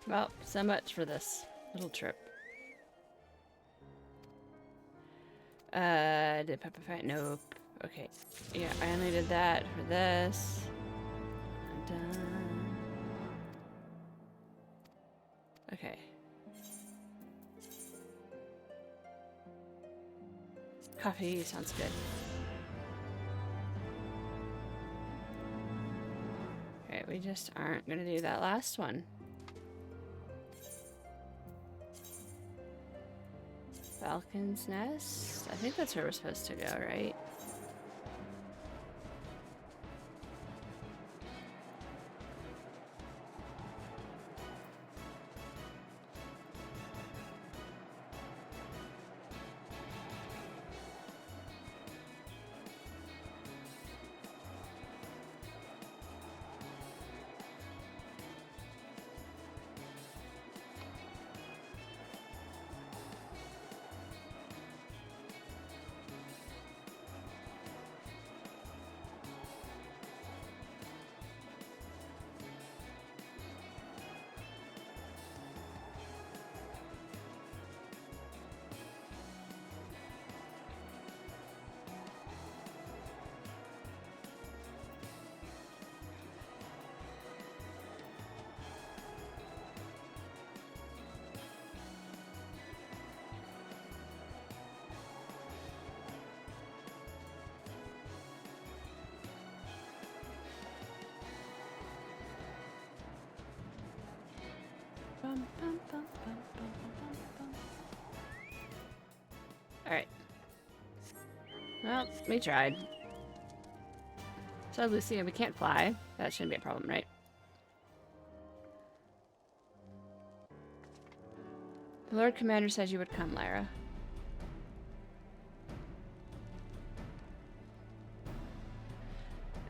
Well, so much for this little trip. Did Peppa fight? Nope. Okay. Yeah, I only did that for this. I'm done. Okay. Coffee sounds good. Okay, we just aren't gonna do that last one. Falcon's Nest? I think that's where we're supposed to go, right? Alright. Well, we tried. So, Lucia, we can't fly. That shouldn't be a problem, right? The Lord Commander says you would come, Lyra.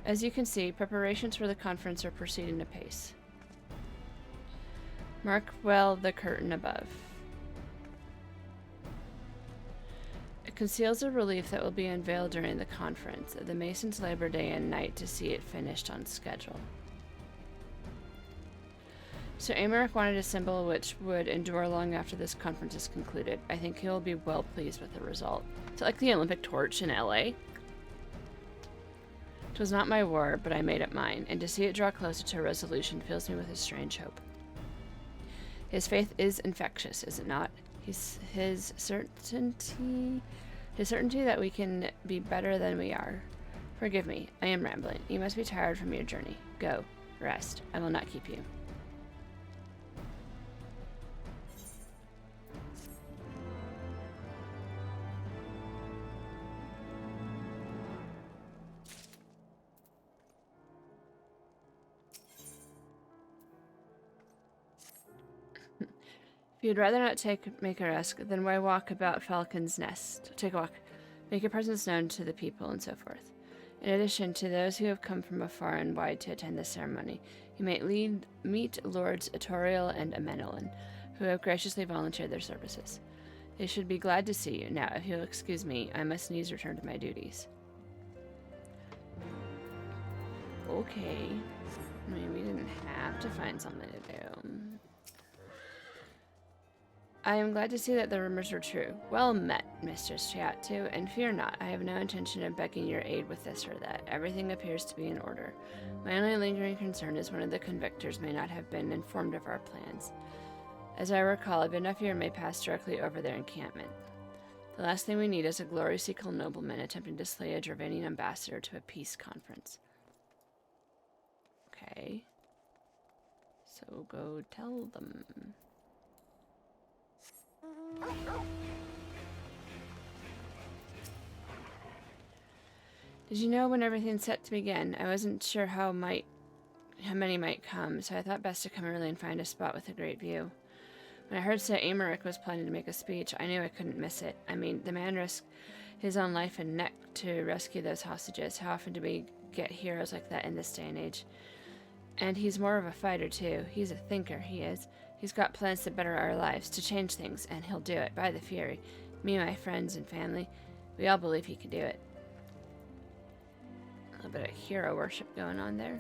As you can see, preparations for the conference are proceeding apace. Mark well the curtain above. It conceals a relief that will be unveiled during the conference. The Masons labor day and night to see it finished on schedule. Sir Amaric wanted a symbol which would endure long after this conference is concluded. I think he will be well pleased with the result. Is it like the Olympic torch in LA? 'Twas not my war, but I made it mine, and to see it draw closer to a resolution fills me with a strange hope. His faith is infectious, is it not? His certainty that we can be better than we are. Forgive me, I am rambling. You must be tired from your journey. Go, rest. I will not keep you. If you'd rather not make a risk, then why walk about Falcon's Nest? Take a walk. Make your presence known to the people, and so forth. In addition to those who have come from afar and wide to attend the ceremony, you might meet Lords Etoriel and Amenolin, who have graciously volunteered their services. They should be glad to see you. Now, if you'll excuse me, I must needs return to my duties. Okay. I mean, we didn't have to find something to do. I am glad to see that the rumors are true. Well met, Mistress Chiatu, and fear not, I have no intention of begging your aid with this or that. Everything appears to be in order. My only lingering concern is one of the convictors may not have been informed of our plans. As I recall, a Benefir may pass directly over their encampment. The last thing we need is a glory-seeking nobleman attempting to slay a Dravanian ambassador to a peace conference. Okay. So go tell them. Did you know when everything's set to begin? I wasn't sure how many might come, so I thought best to come early and find a spot with a great view. When I heard Sir Amaric was planning to make a speech, I knew I couldn't miss it. I mean, the man risked his own life and neck to rescue those hostages. How often do we get heroes like that in this day and age? And he's more of a fighter, too. He's a thinker, he is. He's got plans to better our lives, to change things, and he'll do it, by the Fury. Me and my friends and family, we all believe he can do it. A little bit of hero worship going on there.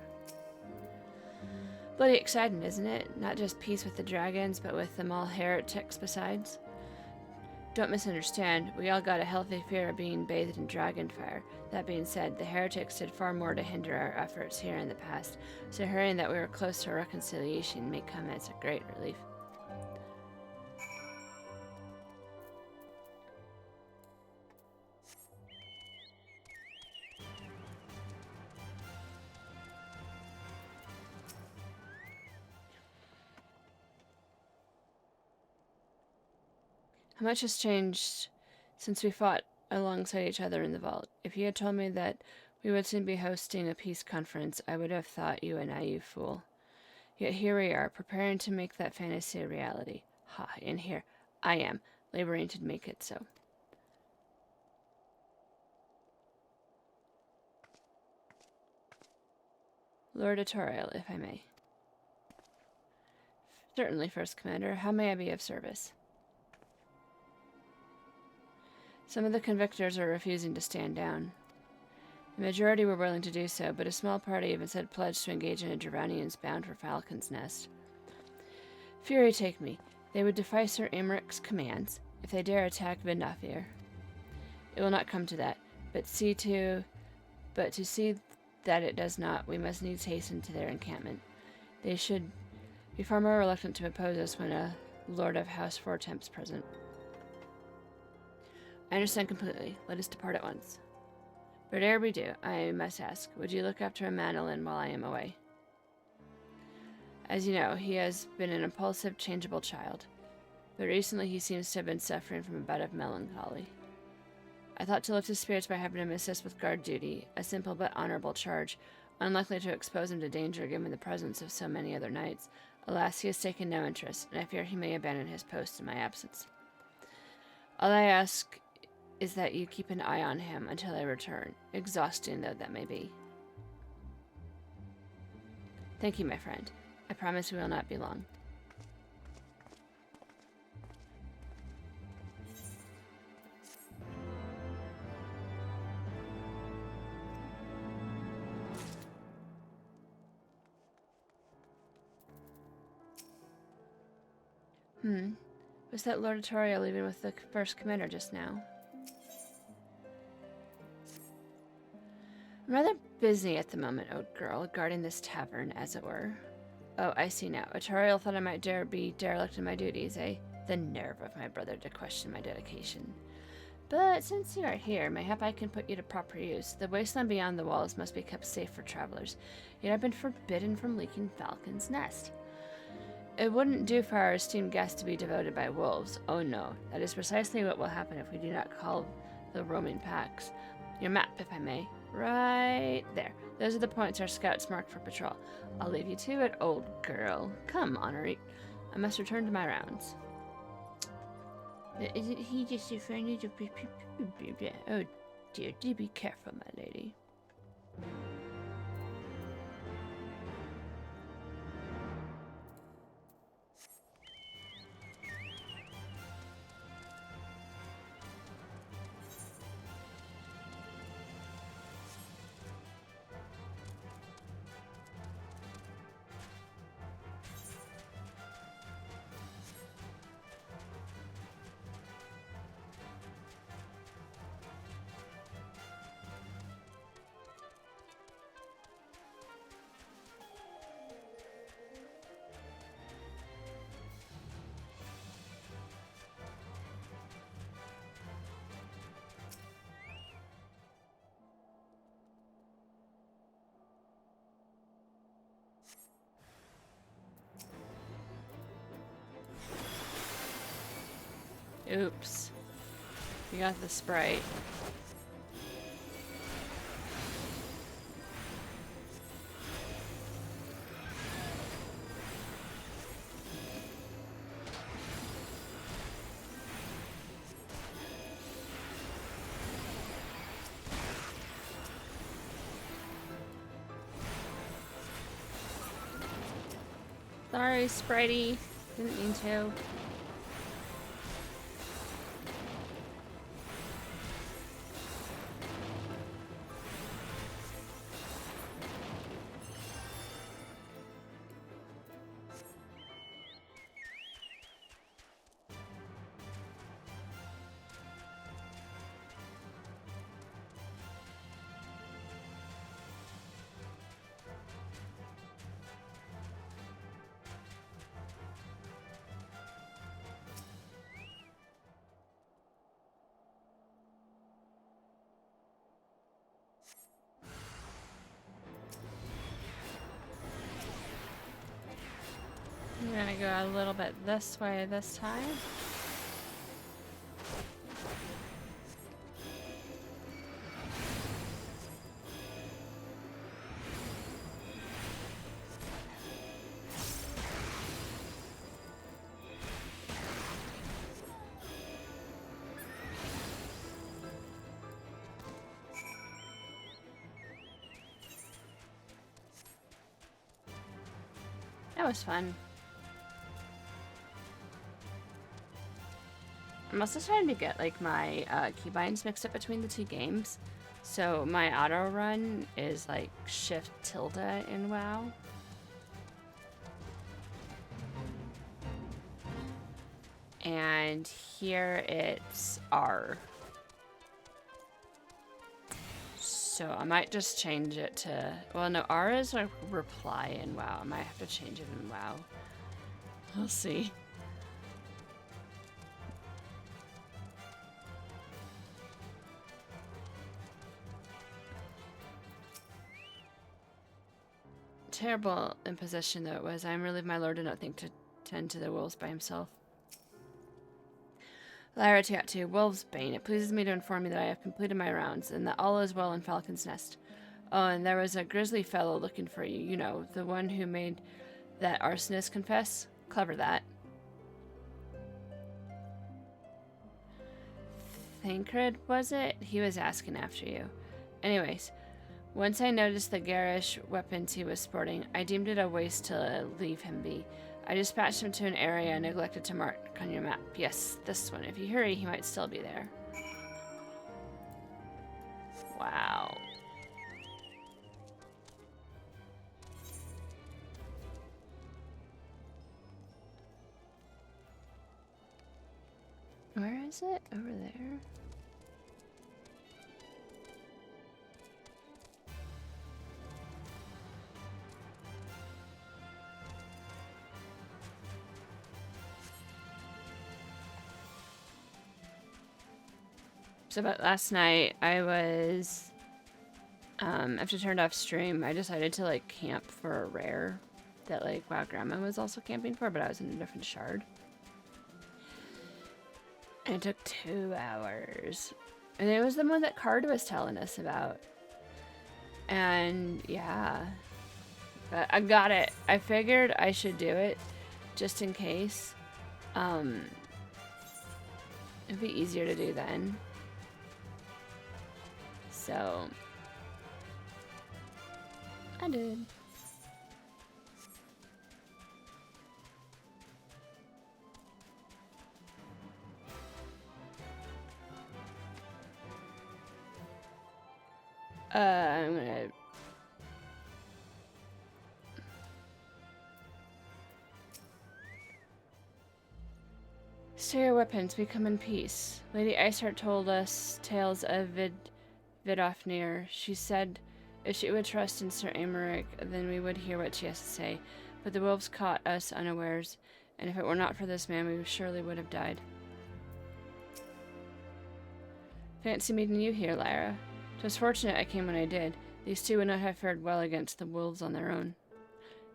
Bloody exciting, isn't it? Not just peace with the dragons, but with them all heretics besides. Don't misunderstand, we all got a healthy fear of being bathed in dragon fire. That being said, the heretics did far more to hinder our efforts here in the past, so hearing that we were close to a reconciliation may come as a great relief. How much has changed since we fought alongside each other in the vault? If you had told me that we would soon be hosting a peace conference, I would have thought you a naive fool. Yet here we are, preparing to make that fantasy a reality. Ha, and here I am, laboring to make it so. Lord Etoriel, if I may. Certainly, First Commander. How may I be of service? Some of the convictors are refusing to stand down. The majority were willing to do so, but a small party even said pledged to engage in a Dravanians bound for Falcon's Nest. Fury take me. They would defy Sir Amaric's commands if they dare attack Vindafir. It will not come to that, but to see that it does not, we must needs hasten to their encampment. They should be far more reluctant to oppose us when a Lord of House Fortemp's present. I understand completely. Let us depart at once. But ere we do, I must ask, would you look after Amenolin while I am away? As you know, he has been an impulsive, changeable child. But recently he seems to have been suffering from a bout of melancholy. I thought to lift his spirits by having him assist with guard duty, a simple but honorable charge, unlikely to expose him to danger given the presence of so many other knights. Alas, he has taken no interest, and I fear he may abandon his post in my absence. All I ask is that you keep an eye on him until I return, exhausting though that may be. Thank you, my friend. I promise we will not be long. Was that Lord Itorio leaving with the first commander just now? I'm rather busy at the moment, old girl, guarding this tavern, as it were. Oh, I see now. Itorio thought I might be derelict in my duties, eh? The nerve of my brother to question my dedication. But since you are here, mayhap I can put you to proper use. The wasteland beyond the walls must be kept safe for travelers, yet I've been forbidden from leaking Falcon's Nest. It wouldn't do for our esteemed guest to be devoured by wolves. Oh no, that is precisely what will happen if we do not call the roaming packs. Your map, if I may. Right there. Those are the points our scouts marked for patrol. I'll leave you to it, old girl. Come, Honoree. I must return to my rounds. Isn't he just a friend? Oh dear, do be careful, my lady. Oops. You got the Sprite. Sorry, Spritey. Didn't mean to. I'm gonna go a little bit this way this time. That was fun. I'm also trying to get like my keybinds mixed up between the two games. So my auto run is like shift tilde in WoW. And here it's R. So I might just change it to, well no, R is a reply in WoW. I might have to change it in WoW. We'll see. terrible imposition though it was. I am relieved my lord did not think to tend to the wolves by himself. Lyra to Wolf's Bane. It pleases me to inform you that I have completed my rounds, and that all is well in Falcon's Nest. Oh, and there was a grisly fellow looking for you. You know, the one who made that arsonist confess. Clever that. Thancred, was it? He was asking after you. Anyways, once I noticed the garish weapons he was sporting, I deemed it a waste to leave him be. I dispatched him to an area I neglected to mark on your map. Yes, this one. If you hurry, he might still be there. Wow. Where is it? Over there? So about last night, I was, after I turned off stream, I decided to, like, camp for a rare that, like, WoW Grandma was also camping for, but I was in a different shard. And it took 2 hours. And it was the one that Card was telling us about. And, yeah. But I got it. I figured I should do it, just in case. It'd be easier to do then. So, I did. I'm gonna... Steer your weapons, we come in peace. Lady Iceheart told us tales of Vidofnir. She said if she would trust in Sir Aymeric, then we would hear what she has to say. But the wolves caught us unawares, and if it were not for this man, we surely would have died. Fancy meeting you here, Lyra. 'Twas fortunate I came when I did. These two would not have fared well against the wolves on their own.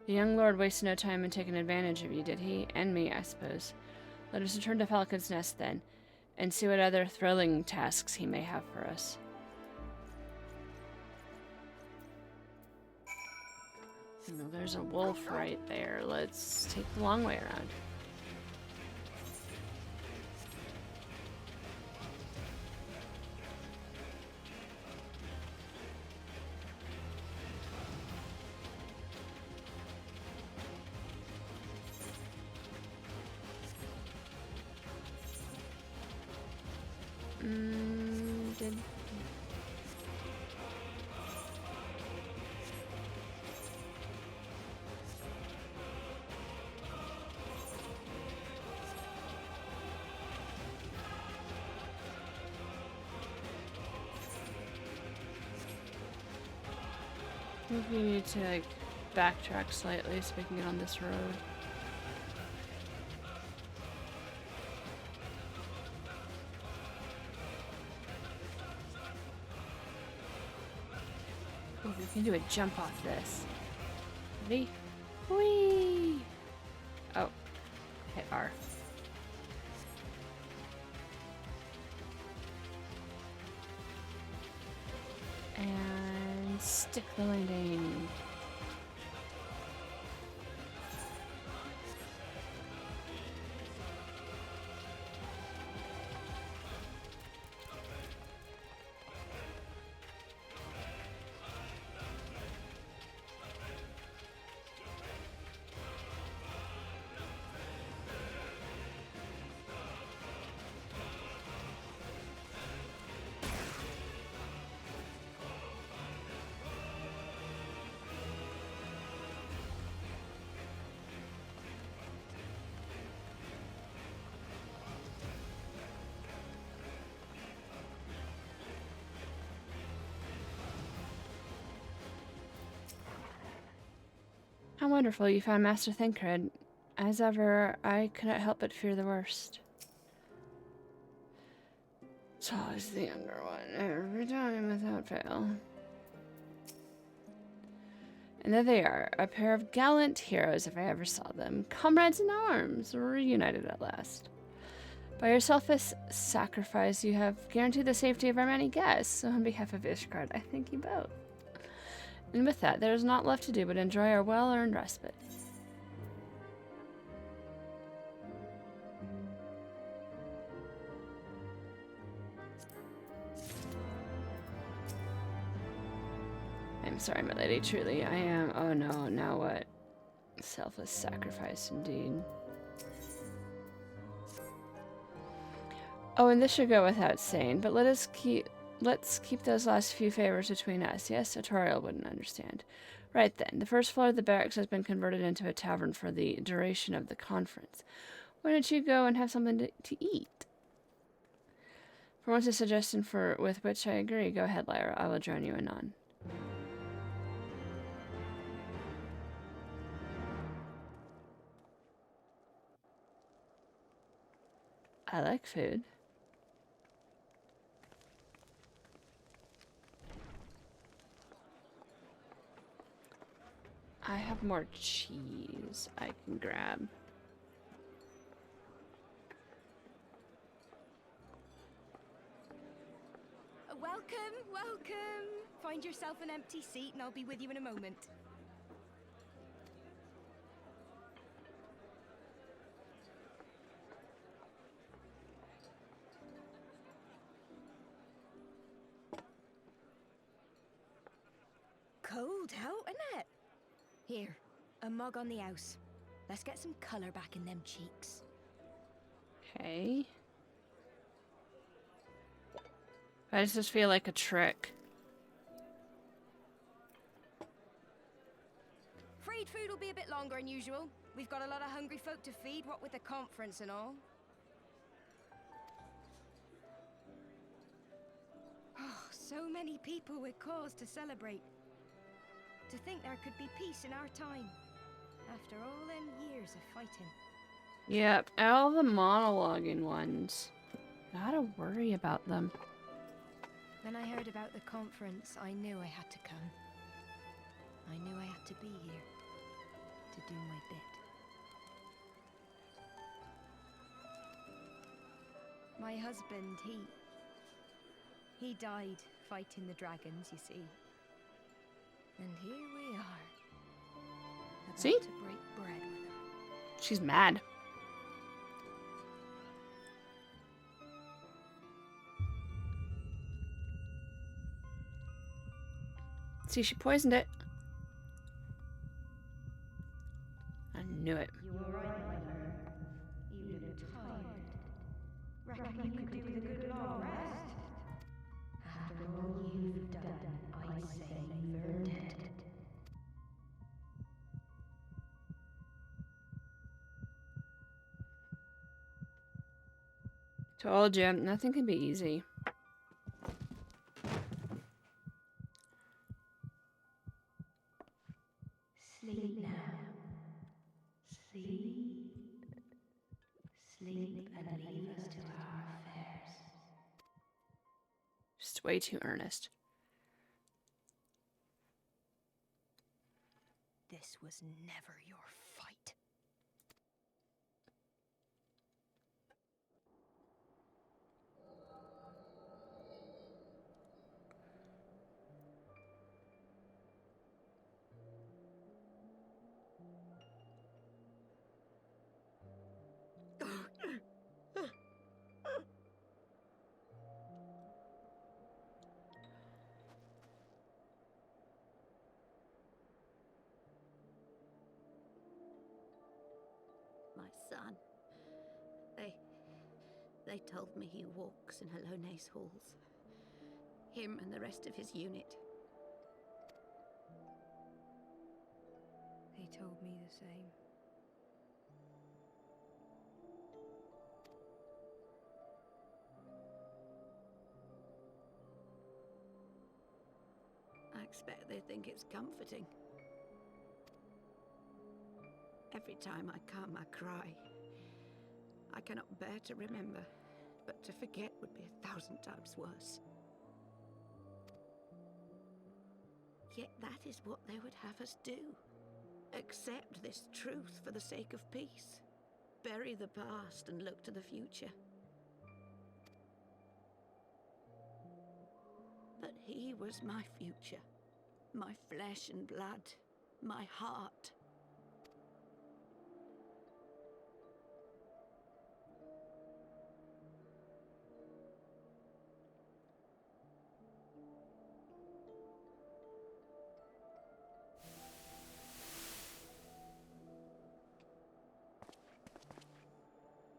The young lord wasted no time in taking advantage of you, did he? And me, I suppose. Let us return to Falcon's Nest, then, and see what other thrilling tasks he may have for us. No, there's a wolf right there. Let's take the long way around. Did... I think we need to, like, backtrack slightly so we can get on this road. Oh, we can do a jump off this. Ready? Whee! Oh, hit R. And stick the landing. How wonderful you found Master Thancred. As ever, I could not help but fear the worst. It's always the younger one, every time without fail. And there they are, a pair of gallant heroes if I ever saw them. Comrades in arms, reunited at last. By your selfless sacrifice, you have guaranteed the safety of our many guests. So on behalf of Ishgard, I thank you both. And with that, there is not left to do but enjoy our well-earned respite. I'm sorry, my lady, truly, I am... Oh no, now what? Selfless sacrifice, indeed. Oh, and this should go without saying, but let's keep those last few favors between us. Yes, Artorial wouldn't understand. Right then, the first floor of the barracks has been converted into a tavern for the duration of the conference. Why don't you go and have something to eat? For once a suggestion with which I agree. Go ahead, Lyra. I will join you anon. I like food. I have more cheese I can grab. Welcome, welcome. Find yourself an empty seat and I'll be with you in a moment. Cold out, isn't it? Here, a mug on the house. Let's get some colour back in them cheeks. Okay. Why does this feel like a trick? Freed food will be a bit longer than usual. We've got a lot of hungry folk to feed, what with the conference and all. Oh, so many people with cause to celebrate. To think there could be peace in our time, after all them years of fighting. Yep, all the monologuing ones. Gotta worry about them. When I heard about the conference, I knew I had to come. I knew I had to be here, to do my bit. My husband, he died fighting the dragons, you see. And here we are. About See? to break bread with him. She's mad. See, she poisoned it. I knew it. You were right, mother. You look tired. Reckon you could do with a good long rest. After all you've done, I'd say you've earned it. Told you, nothing can be easy. Sleep now. Sleep. Sleep and leave us to our affairs. Just way too earnest. This was never your fight. My son. They told me he walks in Alone's halls. Him and the rest of his unit. They told me the same. I expect they think it's comforting. Every time I come, I cry. I cannot bear to remember, but to forget would be 1,000 times worse. Yet that is what they would have us do. Accept this truth for the sake of peace. Bury the past and look to the future. But he was my future. My flesh and blood. My heart.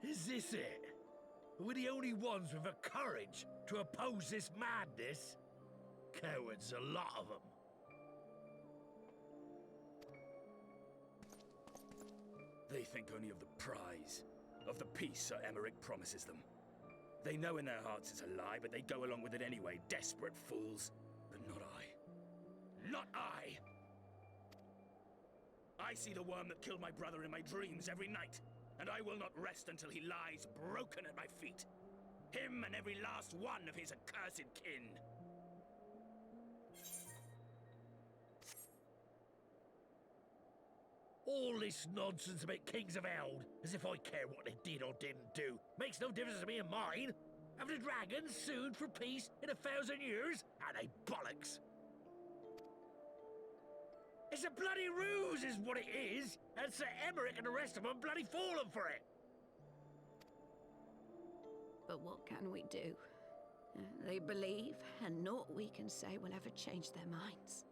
Is this it? We're the only ones with the courage to oppose this madness? Cowards, a lot of them. They think only of the prize, of the peace Sir Emmerich promises them. They know in their hearts it's a lie, but they go along with it anyway, desperate fools. But not I. Not I! I see the worm that killed my brother in my dreams every night, and I will not rest until he lies broken at my feet. Him and every last one of his accursed kin. All this nonsense about Kings of Eld, as if I care what they did or didn't do, makes no difference to me and mine. Have the dragons sued for peace in 1,000 years? Are they bollocks? It's a bloody ruse is what it is, and Sir Emmerich and the rest of them bloody fallen for it. But what can we do? They believe, and naught we can say will ever change their minds.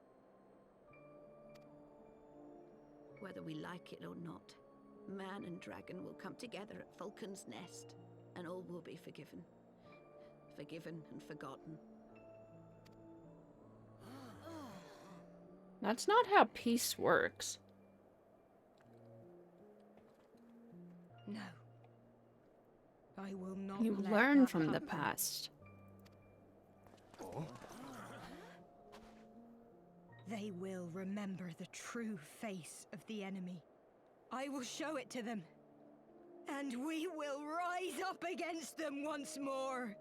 Whether we like it or not, man and dragon will come together at Vulcan's Nest, and all will be forgiven. Forgiven and forgotten. That's not how peace works. No. I will not. You let learn that from the happen. past. Oh? They will remember the true face of the enemy. I will show it to them. And we will rise up against them once more.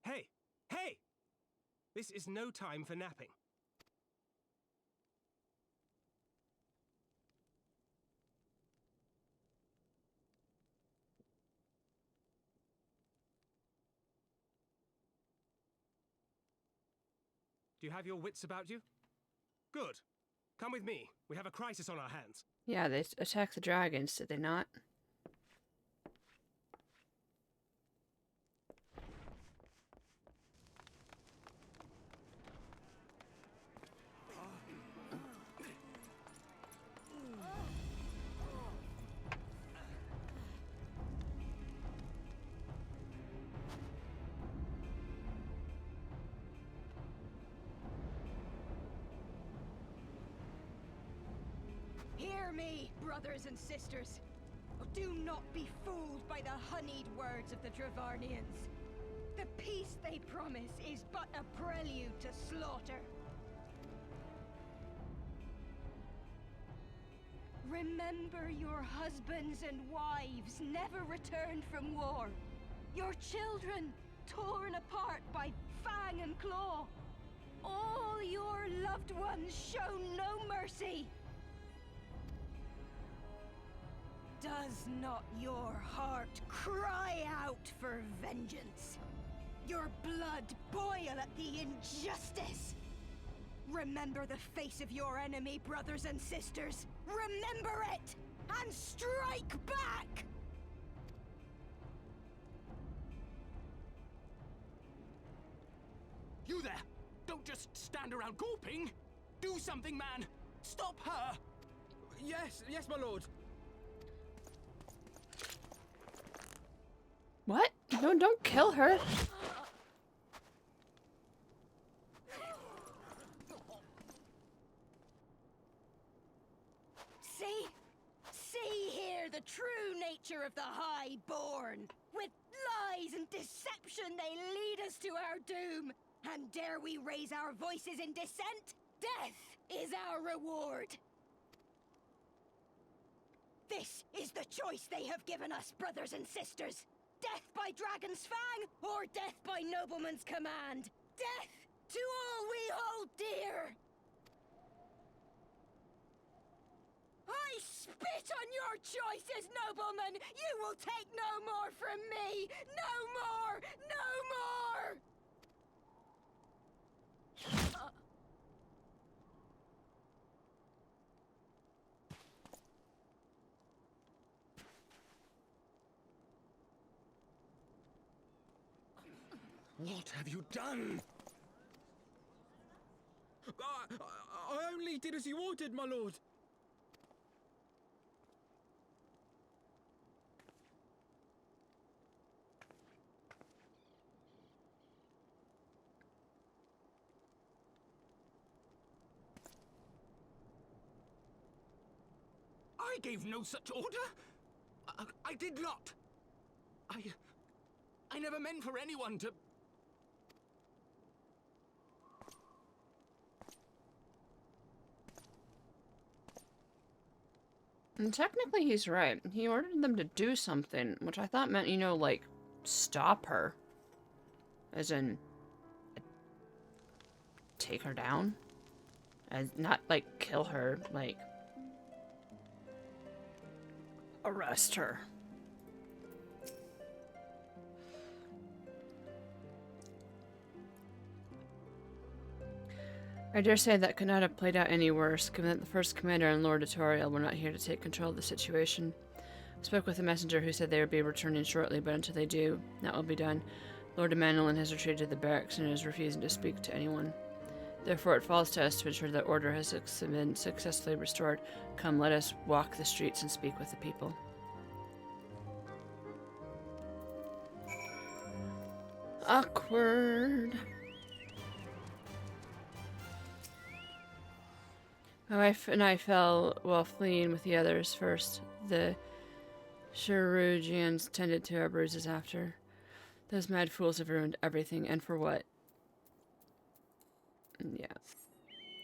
Hey! Hey! This is no time for napping. Do you have your wits about you? Good. Come with me. We have a crisis on our hands. Yeah, they attacked the dragons, did they not? Hear me, brothers and sisters. Do not be fooled by the honeyed words of the Dravarnians. The peace they promise is but a prelude to slaughter. Remember your husbands and wives never returned from war. Your children torn apart by fang and claw. All your loved ones shown no mercy. Does not your heart cry out for vengeance? Your blood boil at the injustice? Remember the face of your enemy, brothers and sisters. Remember it, and strike back! You there! Don't just stand around gawping! Do something, man! Stop her! Yes, my lord. What? No, don't kill her. See here the true nature of the Highborn. With lies and deception they lead us to our doom. And dare we raise our voices in dissent? Death is our reward. This is the choice they have given us, brothers and sisters. Death by Dragon's Fang, or death by Nobleman's command. Death to all we hold dear! I spit on your choices, noblemen! You will take no more from me! No more! No more! What have you done? I only did as you ordered, my lord. I gave no such order. I did not. I never meant for anyone to... And technically he's right. He ordered them to do something, which I thought meant, you know, like, stop her. As in, take her down? As not, like, kill her, like, arrest her. I dare say that could not have played out any worse, given that the first commander and Lord Tutorial were not here to take control of the situation. I spoke with a messenger who said they would be returning shortly, but until they do, that will be done. Lord Emmanuel has retreated to the barracks and is refusing to speak to anyone. Therefore, it falls to us to ensure that order has been successfully restored. Come, let us walk the streets and speak with the people. Awkward. My wife and I fell while fleeing with the others first. The Cherugians tended to our bruises after. Those mad fools have ruined everything, and for what? Yeah.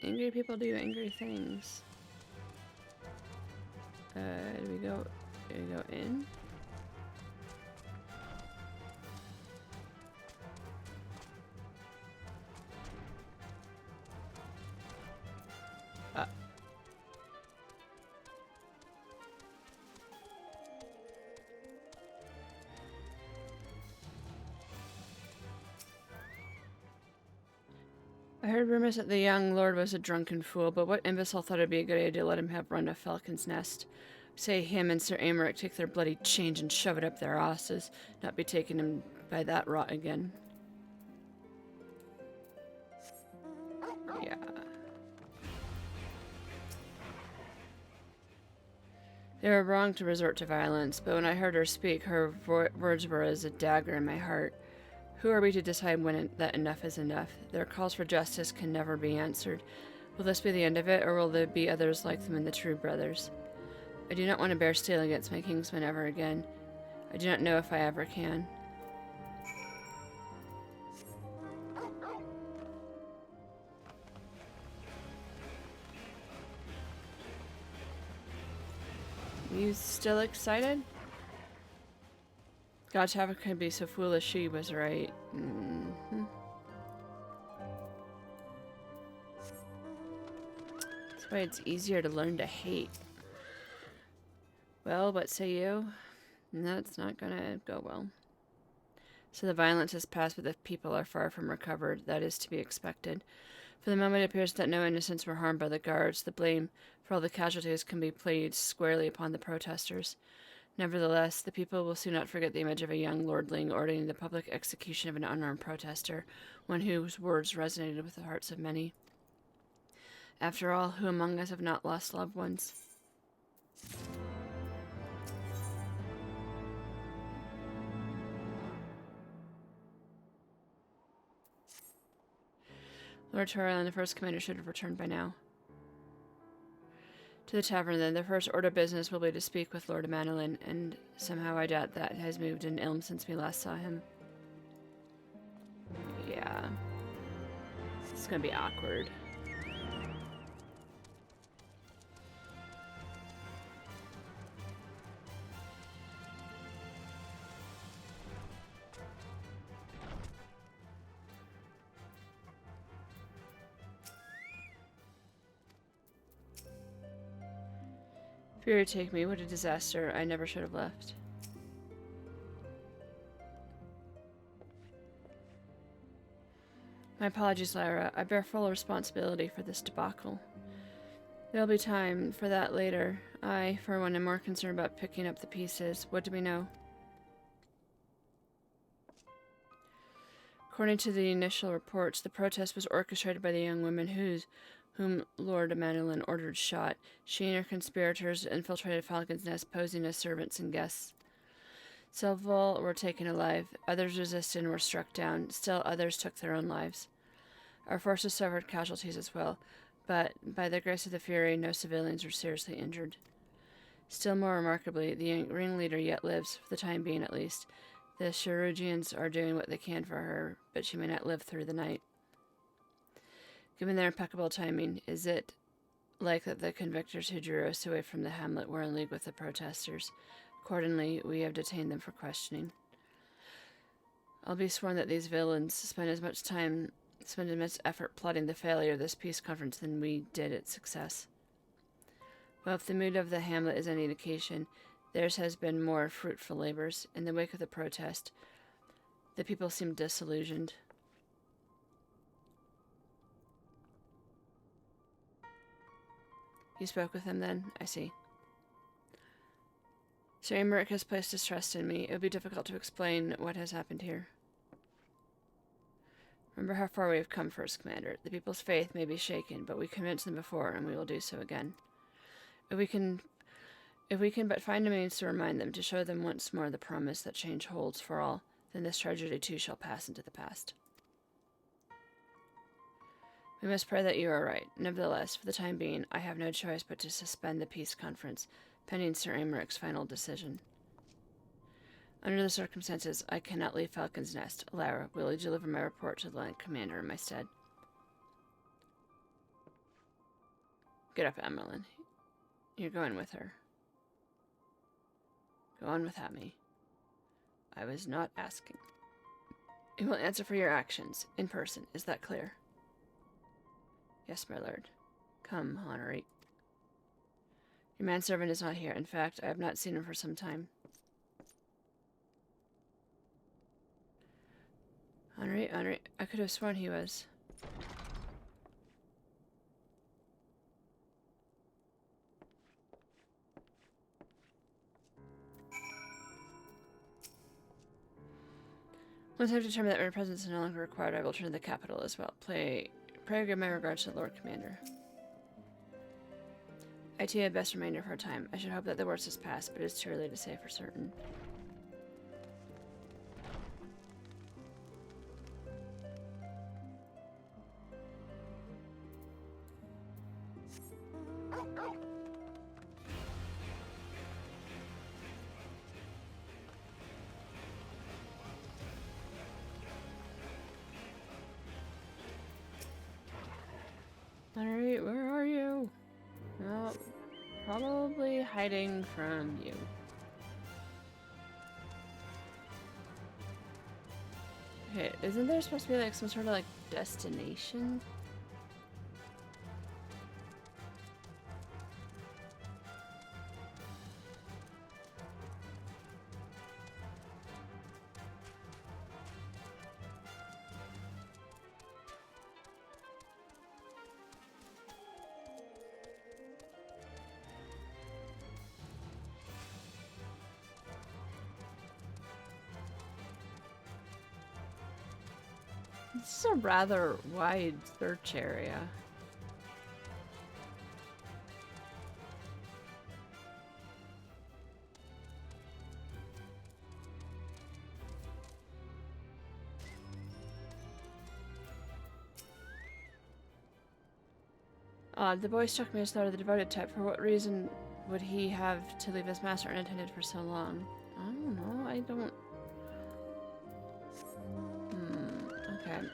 Angry people do angry things. Do we go in? I heard rumors that the young lord was a drunken fool, but what imbecile thought it'd be a good idea to let him have run a falcon's nest? Say him and Sir Amaric take their bloody change and shove it up their asses, not be taken in by that rot again. Yeah. They were wrong to resort to violence, but when I heard her speak, her words were as a dagger in my heart. Who are we to decide when that enough is enough? Their calls for justice can never be answered. Will this be the end of it, or will there be others like them in the True Brothers? I do not want to bear steel against my kingsmen ever again. I do not know if I ever can. You still excited? God, Tava could be so foolish, she was right. That's why it's easier to learn to hate. Well, what say you? That's not gonna go well. So the violence has passed, but the people are far from recovered. That is to be expected. For the moment, it appears that no innocents were harmed by the guards. The blame for all the casualties can be placed squarely upon the protesters. Nevertheless, the people will soon not forget the image of a young lordling ordering the public execution of an unarmed protester, one whose words resonated with the hearts of many. After all, who among us have not lost loved ones? Lord Toril and the first commander should have returned by now. To the tavern, then. The first order of business will be to speak with Lord Emmanuel, and somehow I doubt that has moved in Ilm since we last saw him. Yeah. It's gonna be awkward. Fury take me, what a disaster. I never should have left. My apologies, Lyra. I bear full responsibility for this debacle. There'll be time for that later. I, for one, am more concerned about picking up the pieces. What do we know? According to the initial reports, the protest was orchestrated by the young women whom Lord Emmanuelin ordered shot. She and her conspirators infiltrated Falcon's Nest, posing as servants and guests. Several were taken alive, others resisted and were struck down. Still others took their own lives. Our forces suffered casualties as well, but by the grace of the Fury, no civilians were seriously injured. Still more remarkably, the ringleader yet lives, for the time being at least. The Chirurgians are doing what they can for her, but she may not live through the night. Given their impeccable timing, is it like that the convictors who drew us away from the hamlet were in league with the protesters? Accordingly, we have detained them for questioning. I'll be sworn that these villains spend as much effort plotting the failure of this peace conference than we did its success. Well, if the mood of the hamlet is any indication, theirs has been more fruitful labors. In the wake of the protest, the people seemed disillusioned. You spoke with him then? I see. Sir Aymeric has placed his trust in me. It would be difficult to explain what has happened here. Remember how far we have come, First Commander. The people's faith may be shaken, but we convinced them before, and we will do so again. If we can but find a means to remind them, to show them once more the promise that change holds for all, then this tragedy too shall pass into the past. We must pray that you are right. Nevertheless, for the time being, I have no choice but to suspend the peace conference, pending Sir Aymeric's final decision. Under the circumstances, I cannot leave Falcon's Nest. Lyra, will you deliver my report to the Lieutenant Commander in my stead? Get up, Emmeline. You're going with her. Go on without me. I was not asking. You will answer for your actions, in person, is that clear? Yes, my lord. Come, Honorate. Your manservant is not here. In fact, I have not seen him for some time. Honorate, I could have sworn he was. Once I've determined that my presence is no longer required, I will return to the capital as well. Pray give my regards to the Lord Commander. I too had best remain here for a time. I should hope that the worst has passed, but it is too early to say for certain. Alright, where are you? Oh, probably hiding from you. Okay, isn't there supposed to be like some sort of like destination? This is a rather wide search area. The boy struck me as though the devoted type. For what reason would he have to leave his master unattended for so long? I don't know. I don't... Okay.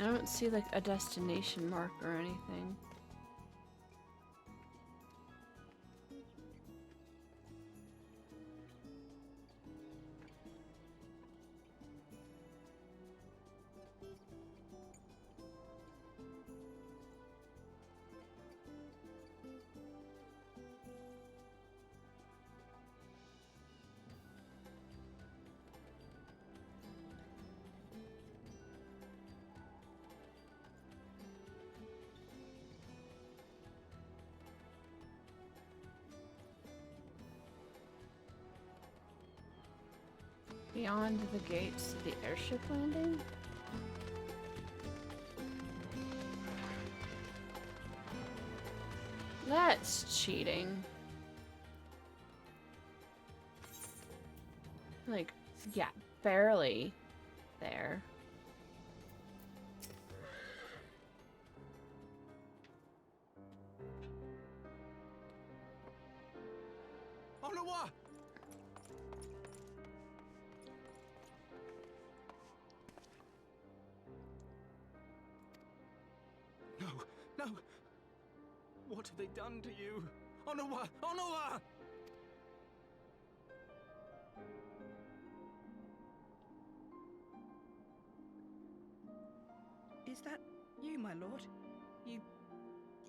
don't see like a destination mark or anything. Beyond the gates of the airship landing? That's cheating. Like, yeah, barely there. Onawa! No, no! What have they done to you? Onawa! Onawa! Is that you, my lord? You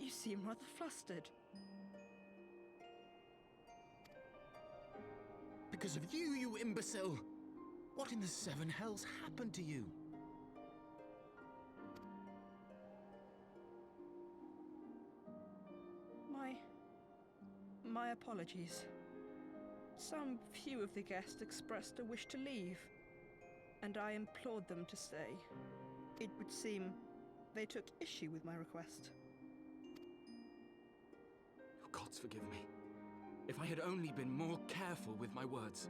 seem rather flustered. Because of you, you imbecile! What in the seven hells happened to you? My apologies. Some few of the guests expressed a wish to leave, and I implored them to stay. It would seem they took issue with my request. Oh, gods forgive me. If I had only been more careful with my words.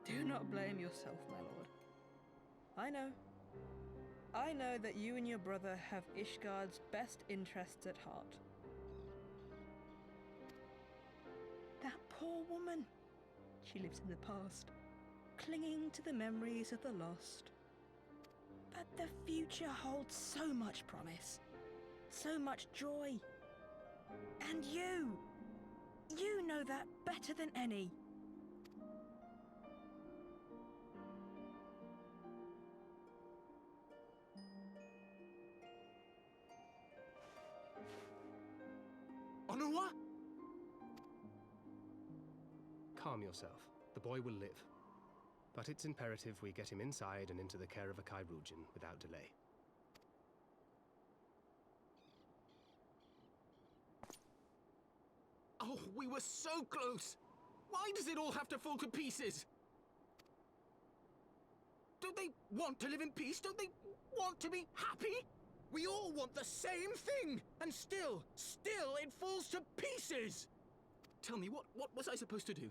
Do not blame yourself, my lord. I know that you and your brother have Ishgard's best interests at heart. That poor woman. She lives in the past, clinging to the memories of the lost. But the future holds so much promise, so much joy. And you know that better than any. Onawa? Calm yourself. The boy will live. But it's imperative we get him inside and into the care of a Kairoujan without delay. Oh, we were so close! Why does it all have to fall to pieces? Don't they want to live in peace? Don't they want to be happy? We all want the same thing! And still it falls to pieces! Tell me, what was I supposed to do?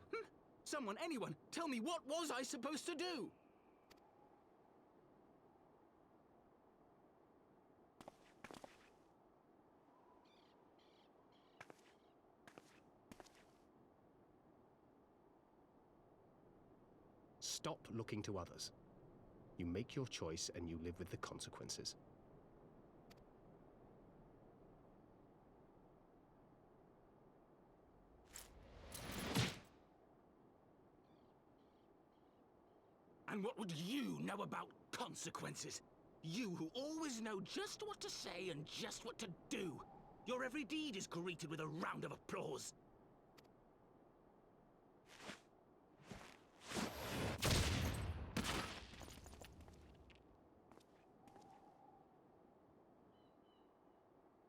Someone, anyone, tell me, what was I supposed to do? Stop looking to others. You make your choice and you live with the consequences. And what would you know about consequences? You who always know just what to say and just what to do. Your every deed is greeted with a round of applause.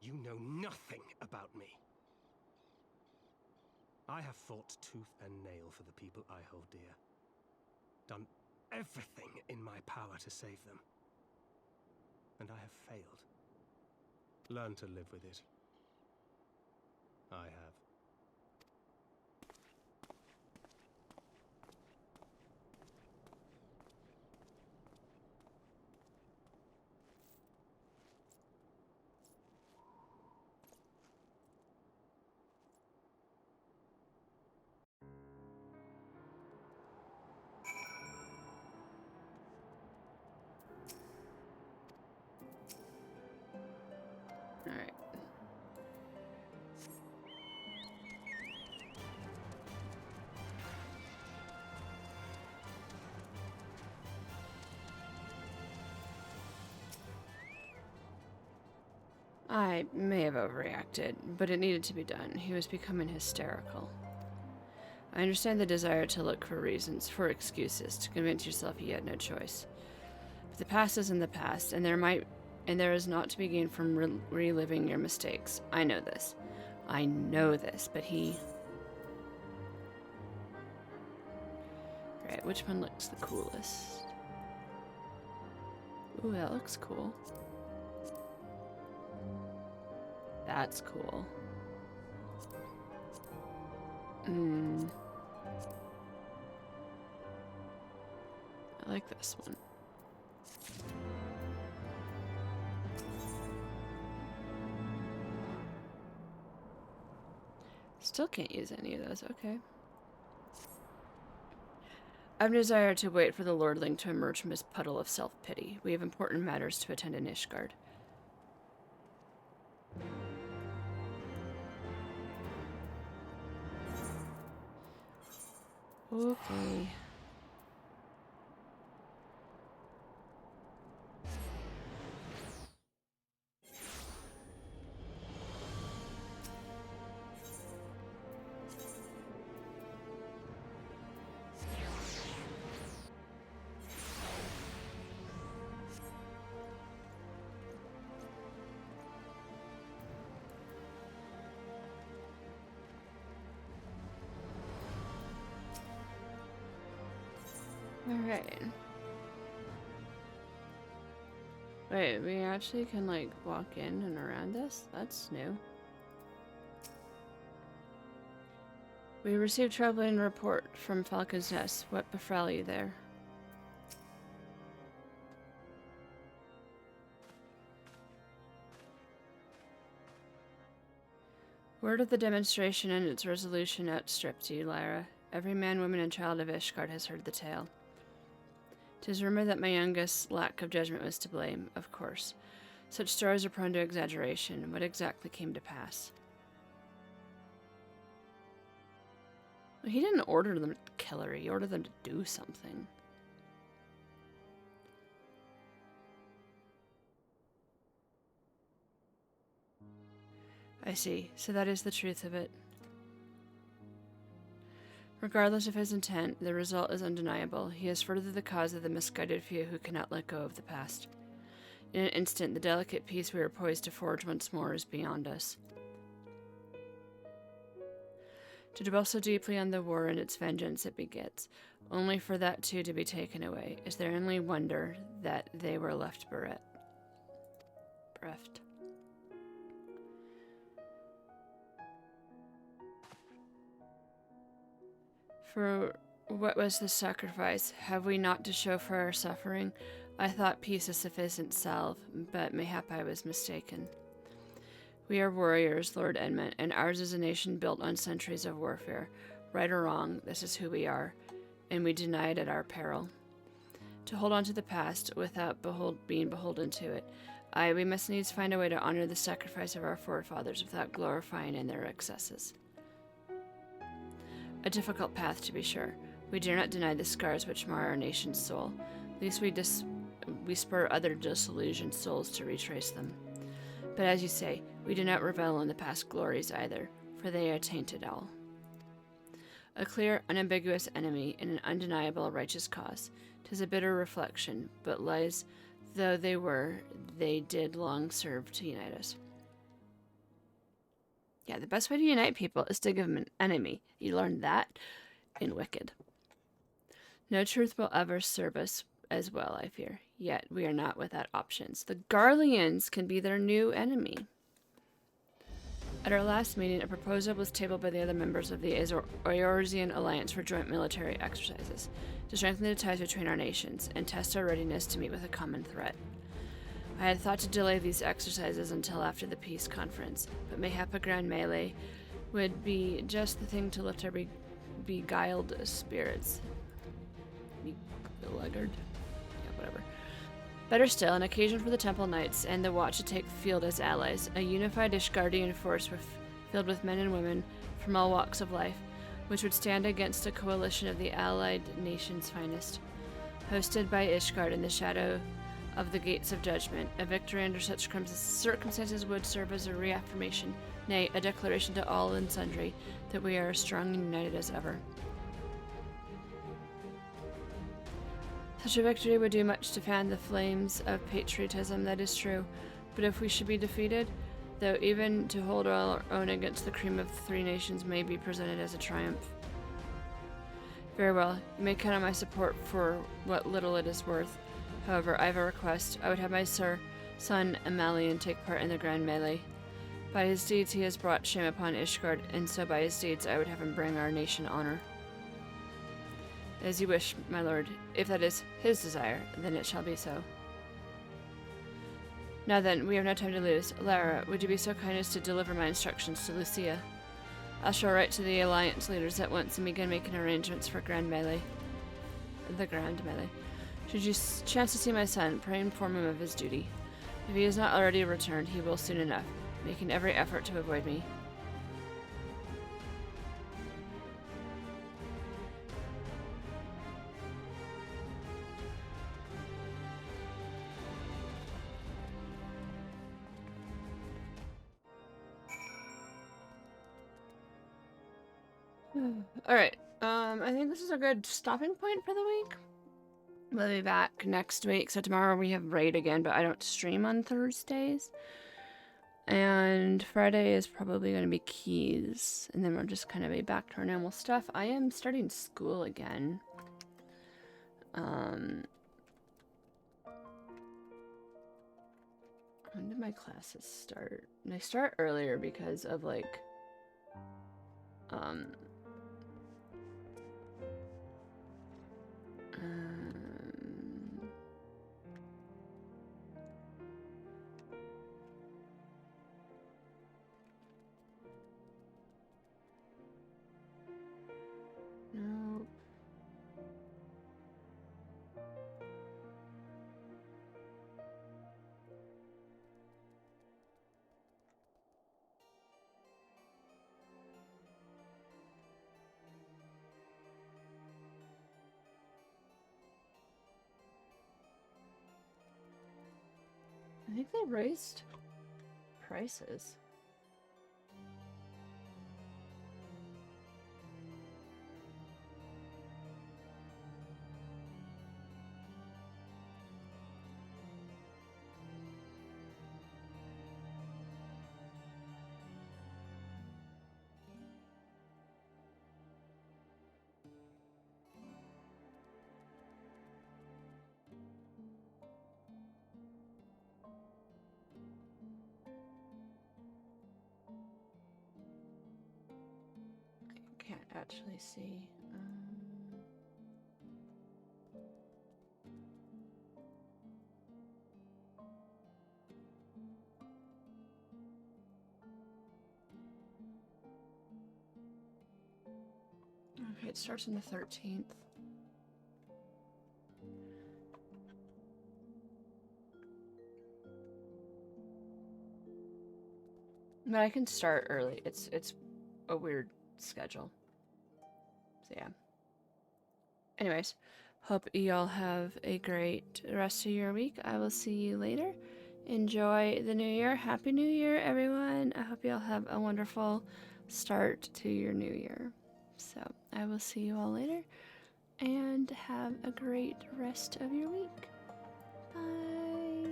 You know nothing about me. I have fought tooth and nail for the people I hold dear. Done everything in my power to save them. And I have failed. Learn to live with it. I have. I may have overreacted, but it needed to be done. He was becoming hysterical. I understand the desire to look for reasons, for excuses, to convince yourself you had no choice. But the past is in the past, and there is naught to be gained from reliving your mistakes. I know this. I know this, but he... Right, which one looks the coolest? Ooh, that looks cool. That's cool. I like this one. Still can't use any of those, okay. I've desired to wait for the Lordling to emerge from his puddle of self-pity. We have important matters to attend in Ishgard. Okay. Alright. Wait, we actually can, like, walk in and around this? That's new. We received troubling report from Falcon's Nest. What befell you there? Word of the demonstration and its resolution outstripped you, Lyra. Every man, woman, and child of Ishgard has heard the tale. 'Tis rumored that my youngest's lack of judgment was to blame, of course. Such stories are prone to exaggeration. What exactly came to pass? Well, he didn't order them to kill her. He ordered them to do something. I see. So that is the truth of it. Regardless of his intent, the result is undeniable. He has furthered the cause of the misguided few who cannot let go of the past. In an instant, the delicate peace we are poised to forge once more is beyond us. To dwell so deeply on the war and its vengeance it begets, only for that too to be taken away, is there any wonder that they were left bereft? For what was the sacrifice? Have we naught to show for our suffering? I thought peace a sufficient salve, but mayhap I was mistaken. We are warriors, Lord Edmund, and ours is a nation built on centuries of warfare. Right or wrong, this is who we are, and we deny it at our peril. To hold on to the past without being beholden to it, we must needs find a way to honor the sacrifice of our forefathers without glorifying in their excesses. A difficult path, to be sure. We dare not deny the scars which mar our nation's soul. Least we spur other disillusioned souls to retrace them. But as you say, we do not revel in the past glories either, for they are tainted all. A clear, unambiguous enemy in an undeniable righteous cause. 'Tis a bitter reflection, but lies though they did long serve to unite us. Yeah, the best way to unite people is to give them an enemy. You learned that in Wicked. No truth will ever serve us as well, I fear. Yet we are not without options. The Garleans can be their new enemy. At our last meeting, a proposal was tabled by the other members of the Eorzean Alliance for joint military exercises, to strengthen the ties between our nations, and test our readiness to meet with a common threat. I had thought to delay these exercises until after the peace conference, but mayhap a grand melee would be just the thing to lift our beguiled spirits. Beleaguered? Yeah, whatever. Better still, an occasion for the Temple Knights and the Watch to take the field as allies, a unified Ishgardian force filled with men and women from all walks of life, which would stand against a coalition of the allied nations' finest. Hosted by Ishgard in the shadow of the gates of judgment. A victory under such circumstances would serve as a reaffirmation, nay, a declaration to all and sundry, that we are as strong and united as ever. Such a victory would do much to fan the flames of patriotism, that is true, but if we should be defeated, though even to hold our own against the cream of the three nations may be presented as a triumph. Very well, you may count on my support for what little it is worth. However, I have a request. I would have my son Amalian take part in the grand melee. By his deeds he has brought shame upon Ishgard, and so by his deeds I would have him bring our nation honor. As you wish, my lord. If that is his desire, then it shall be so. Now then, we have no time to lose. Lara, would you be so kind as to deliver my instructions to Lucia? I shall write to the Alliance leaders at once and begin making arrangements for the grand melee. Should you chance to see my son, pray inform him of his duty. If he has not already returned, he will soon enough, making every effort to avoid me. Alright, I think this is a good stopping point for the week. We'll be back next week. So tomorrow we have Raid again, but I don't stream on Thursdays. And Friday is probably going to be Keys. And then we'll just kind of be back to our normal stuff. I am starting school again. When did my classes start? They start earlier because of like... No. I think they raised prices. Can't actually see. Okay, it starts on the 13th. But I can start early. It's a weird schedule. So yeah. Anyways, hope y'all have a great rest of your week. I will see you later. Enjoy the new year. Happy New Year, everyone. I hope y'all have a wonderful start to your new year. So I will see you all later and have a great rest of your week. Bye.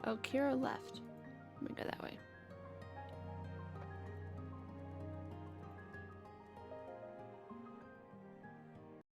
Oh, Kira left. Let me go that way.